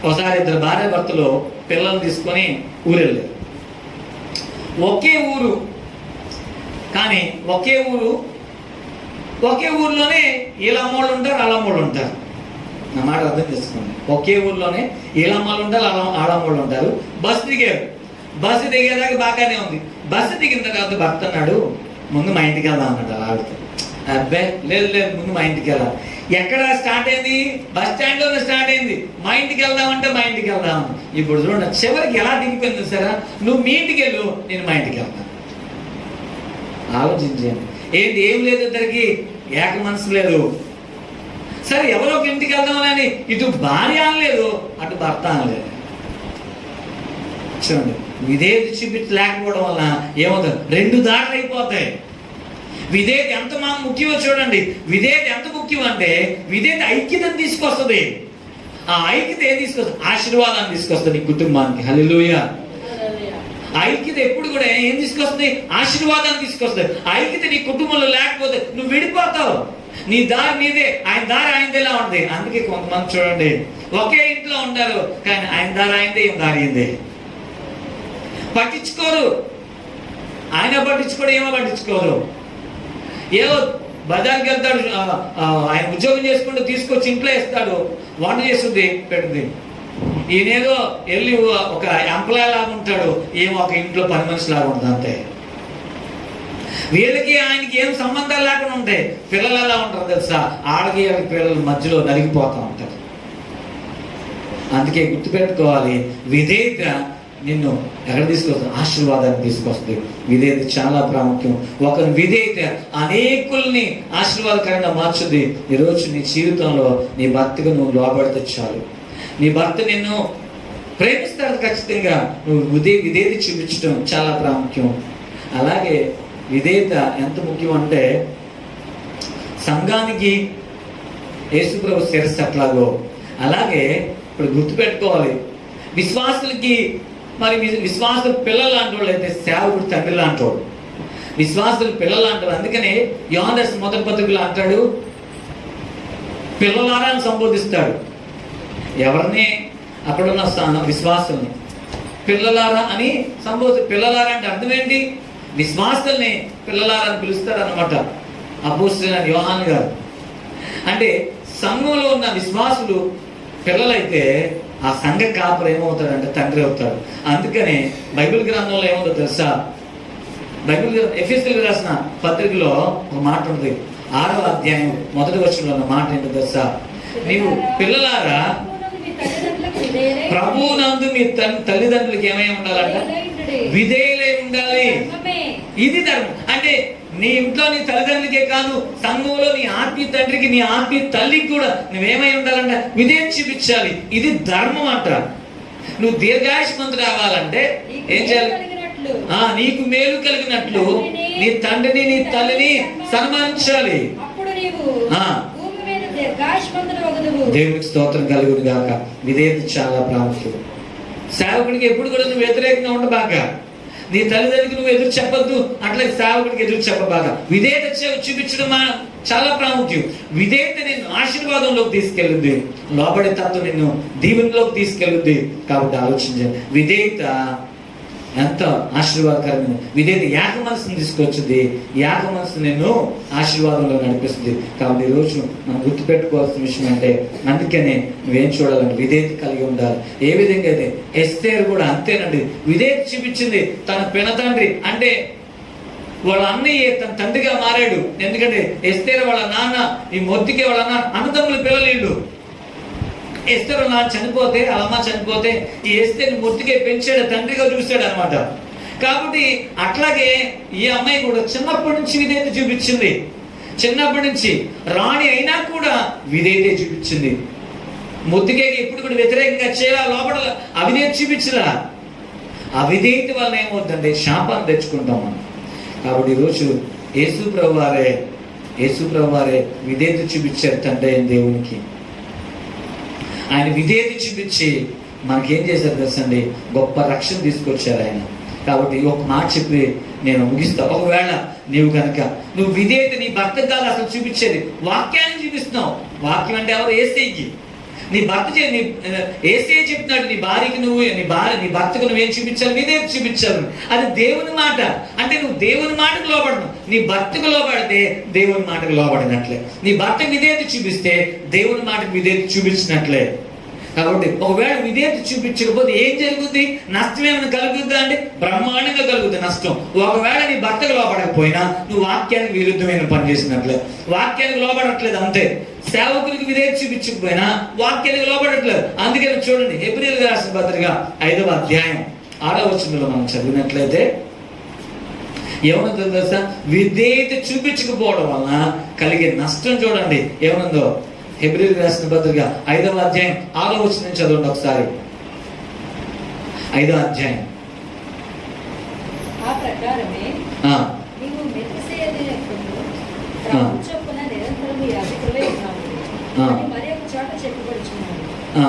ఒకసారి 2 భార్య భర్తలు పిల్లలు తీసుకొని ఊరెళ్ళారు. ఒకే ఊరు, కానీ ఒకే ఊరిలోనే వీళ్ళ అమ్మోళ్ళు ఉంటారు, వాళ్ళ అమ్మోళ్ళు ఉంటారు. నా మాట అర్థం చేసుకోండి. ఒకే ఊర్లోనే వీళ్ళ అమ్మోళ్ళు ఉంటారు, వాళ్ళ అమ్మోళ్ళు ఉంటారు. బస్సు దిగారు. బస్సు దిగేదాకా బాగానే ఉంది. బస్సు దిగిన తర్వాత భర్త అన్నాడు, ముందు మా ఇంటికి వెళ్దాం అన్నాడు ఆవిడతో. అబ్బే లేదు లేదు, ముందు మా ఇంటికి వెళ్దాం. ఎక్కడ స్టార్ట్ అయింది? బస్ స్టాండ్లోనే స్టార్ట్ అయింది. మా ఇంటికి వెళ్దామంటే మా ఇంటికి వెళ్దాం. ఇప్పుడు చూడండి, చివరికి ఎలా దిగిపోయింది సరే, నువ్వు మీ ఇంటికి వెళ్ళు, నేను మా ఇంటికి వెళ్తాను. ఆలోచించాను. ఏంటి, ఏం లేదు, ఇద్దరికి ఏక మనసు లేదు. సరే ఎవరో ఒక ఇంటికి వెళ్దామని ఇటు భార్య అనలేదు, అటు భర్త అనలేదు. చూడండి, విధేయత చూపించలేకపోవడం వల్ల ఏమవుతుంది, 2 దారులు అయిపోతాయి. విధేయత ఎంత ముఖ్యమో చూడండి. విధేయత ఎంత ముఖ్యం అంటే, విధేయత ఐక్యతను తీసుకొస్తుంది. ఆ ఐక్యత ఏం తీసుకొస్తుంది? ఆశీర్వాదాన్ని తీసుకొస్తుంది నీ కుటుంబానికి. హల్లెలూయా. ఐక్యత ఎప్పుడు కూడా ఏం తీసుకొస్తుంది? ఆశీర్వాదాన్ని తీసుకొస్తుంది. ఐక్యత నీ కుటుంబంలో లేకపోతే నువ్వు విడిపోతావు. నీ దారి నీదే, ఆయన దారి ఆయనదేలా ఉంటుంది. అందుకే కొంతమంది చూడండి, ఒకే ఇంట్లో ఉంటారు, కానీ ఆయన దారి ఆయనదే, ఏం దారి అయిందే, పట్టించుకోరు. ఆయన పట్టించుకోడు, ఏమో పట్టించుకోరు. ఏవో బజార్కి వెళ్తాడు, ఆయన ఉద్యోగం చేసుకుంటూ తీసుకొచ్చి ఇంట్లో వేస్తాడు, వంట చేస్తుంది, పెడుతుంది. ఈయనేదో వెళ్ళి ఒక ఎంప్లాయ్ లాగా ఉంటాడు, ఏమో ఒక ఇంట్లో పని మనిషి లాగా ఉంటుంది అంతే. వీళ్ళకి ఆయనకి ఏం సంబంధాలు లేకుండా ఉంటాయి. పిల్లలు ఎలా ఉంటారు తెలుసా? ఆడకి పిల్లల మధ్యలో నలిగిపోతూ ఉంటారు. అందుకే గుర్తుపెట్టుకోవాలి, విధేయత నిన్ను ఎక్కడ తీసుకొస్తుంది? ఆశీర్వాదాన్ని తీసుకొస్తుంది. విధేయత చాలా ప్రాముఖ్యం. ఒకరి విధేయత అనేకుల్ని ఆశీర్వాదకరంగా మార్చుద్ది. ఈరోజు నీ జీవితంలో నీ భర్తకు నువ్వు లోబడితే చాలు, నీ భర్త నిన్ను ప్రేమిస్తాడు ఖచ్చితంగా. నువ్వు విధేయత చూపించడం చాలా ప్రాముఖ్యం. అలాగే విధేయత ఎంత ముఖ్యం అంటే, సంఘానికి యేసుప్రభు శిరస్సు ఎట్లాగో అలాగే ఇప్పుడు గుర్తుపెట్టుకోవాలి, విశ్వాసులకి మరి విశ్వాసుల పిల్లలు లాంటి వాళ్ళు అయితే సేవకుడు తండ్రి లాంటి వాడు, విశ్వాసుల పిల్లలు అంటారు. అందుకనే యోహాను మొదటి పత్రికలో అంటాడు, పిల్లలారా అని సంబోధిస్తాడు. ఎవరిని? అక్కడున్న విశ్వాసుల్ని పిల్లలారా అని పిల్లలారా అంటే అర్థం ఏంటి? విశ్వాసుల్ని పిల్లలారా అని పిలుస్తాడు అనమాట అపోస్తలుడైన యోహాను గారు. అంటే సంఘంలో ఉన్న విశ్వాసులు పిల్లలైతే ఆ సంఘ కాపరు ఏమవుతాడంటే తండ్రి అవుతాడు. అందుకనే బైబిల్ గ్రంథంలో ఏమవుతుందో తెలుసా? బైబిల్ ఎఫెసీయులకు రాసిన పత్రికలో ఒక మాట ఉంటుంది, 6వ అధ్యాయం 1వ వచనంలో ఉన్న మాట ఏంటో తెలుసా? నీవు పిల్లలారా ప్రభువునందు మీ తల్లిదండ్రులకి ఏమై ఉండాలంట? విధేయులై ఉండాలి. ఇది ధర్మం. అంటే నీ ఇంట్లో నీ తల్లిదండ్రులకే కాదు, సంఘంలో నీ ఆత్మీయ తండ్రికి, నీ ఆత్మీయ తల్లికి కూడా నువ్వేమై ఉండాలంట? విధేయత చూపించాలి. ఇది ధర్మం అంట. నువ్వు దీర్ఘాయుష్మంతుడు రావాలంటే ఏం చేయాలి? నీకు మేలు కలిగినట్లు నీ తండ్రిని నీ తల్లిని సన్మానించాలి. దేవునికి స్తోత్రం కలుగును గాక. విధేయత చాలా ప్రాముఖ్యం. సేవకుడికి ఎప్పుడు కూడా నువ్వు వ్యతిరేకంగా ఉండబాగా. నీ తల్లిదండ్రులకు నువ్వు ఎదురు చెప్పొద్దు, అట్లాగే సేవకుడికి ఎదురు చెప్పబాగా. విధేయత చూపించడం చాలా ప్రాముఖ్యం. విధేయత నిన్ను ఆశీర్వాదంలోకి తీసుకెళ్ళుద్ది, లోబడి తత్వం నిన్ను దీవెనలోకి తీసుకెళ్ళుద్ది. కాబట్టి ఆలోచించండి, విధేయత ఎంత ఆశీర్వాదకరమైన. విధేయత ఏక మనసును తీసుకొచ్చింది, ఏక మనసు నిన్ను ఆశీర్వాదంలో నడిపిస్తుంది. కాబట్టి ఈరోజు మనం గుర్తుపెట్టుకోవాల్సిన విషయం అంటే, అందుకనే నువ్వేం చూడాలంటే విధేయత కలిగి ఉండాలి. ఏ విధంగా అయితే ఎస్తేరు కూడా అంతేనండి, విధేయత చూపించింది. తన పినతండ్రి అంటే వాళ్ళ అన్నయ్య తన తండ్రిగా మారాడు. ఎందుకంటే ఎస్తేరు వాళ్ళ నాన్న, ఈ మొద్దుకే వాళ్ళ నాన్న, అన్నదమ్ముల పిల్లలు వీళ్ళు. ఎస్తేరు నాన్న చనిపోతే, అమ్మ చనిపోతే ఈ ఎస్తేరుని మొద్దుకే పెంచాడు, తండ్రిగా చూశాడు అనమాట. కాబట్టి అట్లాగే ఈ అమ్మాయి కూడా చిన్నప్పటి నుంచి విధేయత చూపించింది. చిన్నప్పటి నుంచి రాణి అయినా కూడా విధేయత చూపించింది. మొద్దుకే ఎప్పుడు కూడా వ్యతిరేకంగా చేయాలా, లోపల అవిధేయత చూపించలా. అవిధేయత వల్ల ఏమవుతుందంటే శాపాన్ని తెచ్చుకుంటాం మనం. కాబట్టి ఈరోజు యేసు ప్రభు వారే విధేయత చూపించారు తండ్రి అయిన దేవునికి. ఆయన విధేయత చూపించి మనకేం చేశారు తెలుసండి? గొప్ప రక్షణ తీసుకొచ్చారు ఆయన. కాబట్టి ఒక మాట చెప్పి నేను ముగిస్తా. ఒకవేళ నీవు కనుక నువ్వు విధేయత నీ భర్త కాదు అసలు చూపించేది, వాక్యాన్ని చూపిస్తున్నావు. వాక్యం అంటే ఎవరు? యేసయ్యకి. నీ భర్త యేసయ్య చెప్తున్నాడు, నీ భార్యకి నువ్వు నీ భర్తకు నువ్వేం చూపించాలి? విధేయత చూపించాలి. అది దేవుని మాట. అంటే నువ్వు దేవుని మాటకు లోబడను. నీ భర్తకు లోబడితే దేవుని మాటకు లోబడినట్లే. నీ భర్తకు విధేయత చూపిస్తే దేవుని మాటకు విధేయత చూపించినట్లే. కాబట్టి ఒకవేళ విధేయత చూపించకపోతే ఏం జరుగుద్ది? నష్టం ఏమైనా కలుగుద్దా అంటే బ్రహ్మాండంగా కలుగుద్ది నష్టం. ఒకవేళ నీ భర్తకు లోబడకపోయినా నువ్వు వాక్యానికి విరుద్ధమైన పని చేసినట్లే. వాక్యానికి లోబడట్లేదు అంతే. సేవకునికి విధేయత చూపించకపోయినా వాక్యానికి లోబడట్లేదు. అందుకని చూడండి, హెబ్రీయులకు రాసిన పత్రిక 5వ అధ్యాయం 6వ వచనంలో మనం చదివినట్లయితే ఏమనుందో తెలుసా? విధేయత చూపించకపోవడం వలన కలిగే నష్టం చూడండి ఏమనుందో. హెబ్రీయులకు రాసిన పత్రిక 5వ అధ్యాయం 6వ వచనం చదవండి ఒకసారి. 5వ అధ్యాయం.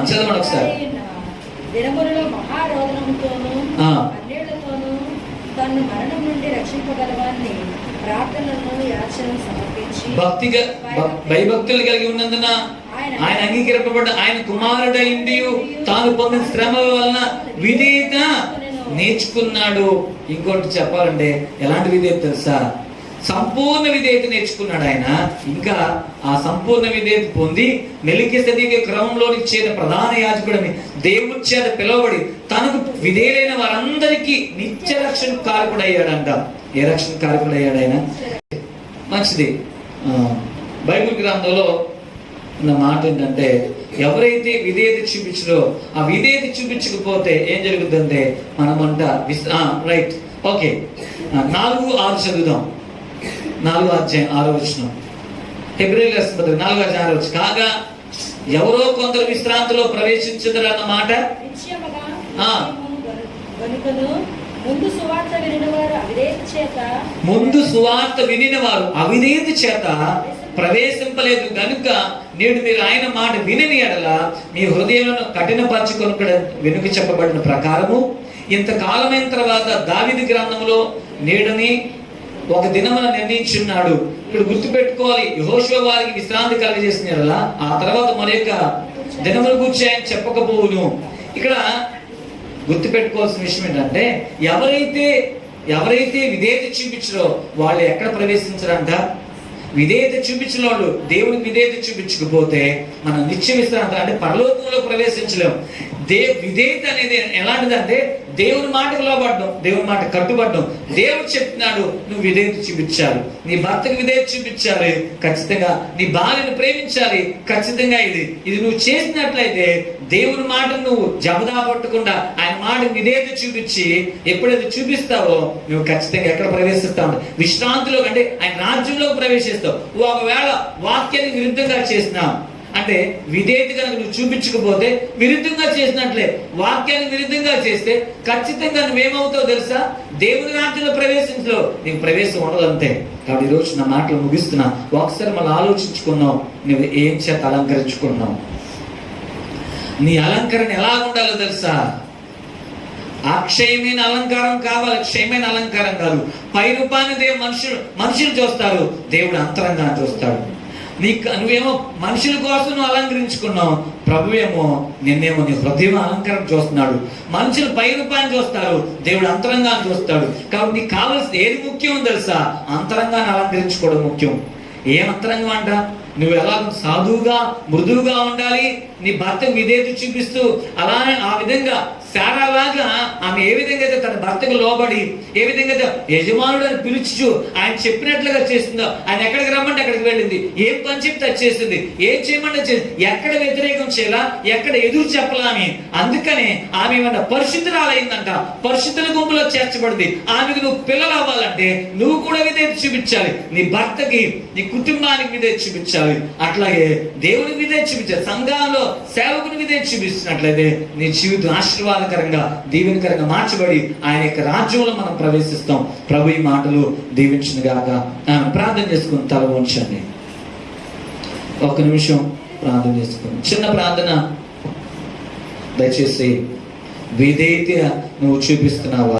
చదవండి ఒకసారి. దినములలో మహారోదనముతోనూ అన్యులతోనూ తను మరణం నుండి రక్షింపగలవాన్ని ప్రార్థనలను యాచనను సమర్పించి భక్తిగా భయభక్తులు కలిగి ఉన్నందున ఆయన అంగీకరింపబడ్డ ఆయన కుమారుడైండి తాను పొందిన శ్రమ వలన విధేయత నేర్చుకున్నాడు. ఇంకోటి చెప్పాలంటే ఎలాంటి విధేయత తెలుసా? సంపూర్ణ విధేయత నేర్చుకున్నాడు ఆయన. ఇంకా ఆ సంపూర్ణ విధేయత పొంది మెల్కీసెదెకు క్రమంలోనికి చేరిన ప్రధాన యాజకుడని దేవుని చేత పిలువబడి తనకు విధేయులైన వారందరికీ నిత్య రక్షణ కారకుడు అయ్యాడంట. ఏ రక్షణ కారకుడు అయ్యాడు ఆయన? మంచిది. బైబిల్ గ్రంథంలో ఉన్న మాట ఏంటంటే, ఎవరైతే విధేయత చూపించరో ఆ విధేయత చూపించకపోతే ఏం జరుగుతుందంటే మనమంట రైట్ ఓకే 4:6 చదువుదాం. 4వ అధ్యాయం 6వ వచనం. హెబ్రీయులకు రాసిన పత్రిక 4వ అధ్యాయం 6వ వచనం. కాగా ఎవరో కొందరు విశ్రాంతిలో ప్రవేశించుదురు అన్న మాట. ముందు సువార్త వినిన వారు అవిధేయత చేత ప్రవేశింపలేదు గనుక నేడు మీరు ఆయన మాట వినని ఎడల మీ హృదయాలను కఠినపరచుకొనుట వెనుక చెప్పబడిన ప్రకారము ఇంతకాలమైన తర్వాత దావీదు గ్రంథంలో నేడని ఒక దినమున నిర్ణయించున్నాడు. ఇప్పుడు గుర్తుపెట్టుకోవాలి, యెహోషువ వారికి విశ్రాంతి కలుగజేసిన ఎడల ఆ తర్వాత మరొక దినముల గురించి ఆయన చెప్పకపోవును. ఇక్కడ గుర్తుపెట్టుకోవాల్సిన విషయం ఏంటంటే, ఎవరైతే విధేయత చూపించరో వాళ్ళు ఎక్కడ ప్రవేశించరంట? విధేయత చూపించిన వాళ్ళు దేవునికి విధేయత చూపించకపోతే మనం నిత్య విశ్రాంతి అంటే పరలోకంలో ప్రవేశించలేము. విధేయత అనేది ఎలాంటిదంటే దేవుని మాటకు లోబడ్డం, దేవుని మాట కట్టుబడ్డం. దేవుడు చెప్తున్నాడు నువ్వు విధేయత చూపించాలి, నీ భర్తకు విధేయత చూపించాలి, ఖచ్చితంగా నీ భార్యను ప్రేమించాలి. ఖచ్చితంగా ఇది నువ్వు చేసినట్లయితే దేవుని మాటను నువ్వు జబదా పట్టకుండా ఆయన మాటకు విధేయత చూపించి ఎప్పుడైతే చూపిస్తావో నువ్వు ఖచ్చితంగా ఎక్కడ ప్రవేశిస్తావు? విశ్రాంతిలో, అంటే ఆయన రాజ్యంలోకి ప్రవేశిస్తావు. ఒకవేళ వాక్యానికి విరుద్ధంగా చేసినా, అంటే విధేయత కనుక నువ్వు చూపించకపోతే విరుద్ధంగా చేసినట్లే, వాక్యానికి విరుద్ధంగా చేస్తే ఖచ్చితంగా నువ్వేమవుతావు తెలుసా? దేవుని రాజ్యంలో ప్రవేశించలో నీకు ప్రవేశం ఉండదు, అంతే. కాబట్టి ఈరోజు నా మాటలు ముగిస్తున్నా. ఒకసారి మనం ఆలోచించుకున్నావు, నువ్వు ఏం చేత అలంకరించుకున్నావు? నీ అలంకరణ ఎలా ఉండాలో తెలుసా? అక్షయమైన అలంకారం కావాలి, క్షయమైన అలంకారం కాదు. పై రూపాన్ని మనుషులు చూస్తారు, దేవుడు అంతరంగాన్ని చూస్తాడు. నువ్వేమో మనుషుల కోసం నువ్వు అలంకరించుకున్నావు, ప్రభు ఏమో నిన్నేమో నీ హృదయం అలంకరణ చూస్తున్నాడు. మనుషులు పై రూపాన్ని చూస్తారు, దేవుడు అంతరంగాన్ని చూస్తాడు. కాబట్టి నీకు కావాల్సింది ఏది ముఖ్యం తెలుసా? అంతరంగాన్ని అలంకరించుకోవడం ముఖ్యం. ఏం అంతరంగం అంట? నువ్వు ఎలా సాధువుగా మృదువుగా ఉండాలి, నీ భర్తకు విధేయత చూపిస్తూ అలా ఆ విధంగా శారాలాగా ఆమె ఏ విధంగా అయితే తన భర్తకు లోబడి, ఏ విధంగా అయితే యజమానుడు అని పిలుచు ఆయన చెప్పినట్లుగా చేస్తుందో, ఆయన ఎక్కడికి రమ్మంటే అక్కడికి వెళ్ళింది, ఏం పని చెప్తే అది చేసింది, ఏం చేయమంటే చేసింది, ఎక్కడ వ్యతిరేకం చేయాలా, ఎక్కడ ఎదురు చెప్పలా అని. అందుకనే ఆమె ఏమన్నా పరిశుద్ధురాలైందంట, పరిశుద్ధుల గుంపులో చేర్చబడింది. ఆమెకు నువ్వు పిల్లలు అవ్వాలంటే నువ్వు కూడా విధేయత చూపించాలి, నీ భర్తకి నీ కుటుంబానికి విధేయత చూపించాలి, అట్లాగే దేవునికి విధేయత చూపించాలి, సంఘంలో సేవకుని విధేయత చూపిస్తున్నట్లయితే నీ జీవితం ఆశీర్వాదకరంగా దీవెనకరంగా మార్చబడి ఆయన యొక్క రాజ్యంలో మనం ప్రవేశిస్తాం. ప్రభు ఈ మాటలు దీవించును గాక. ప్రార్థన చేసుకుని తల వంచండి. ఒక్క నిమిషం ప్రార్థన చేసుకుని చిన్న ప్రార్థన. దయచేసి విధేయత నువ్వు చూపిస్తున్నావా?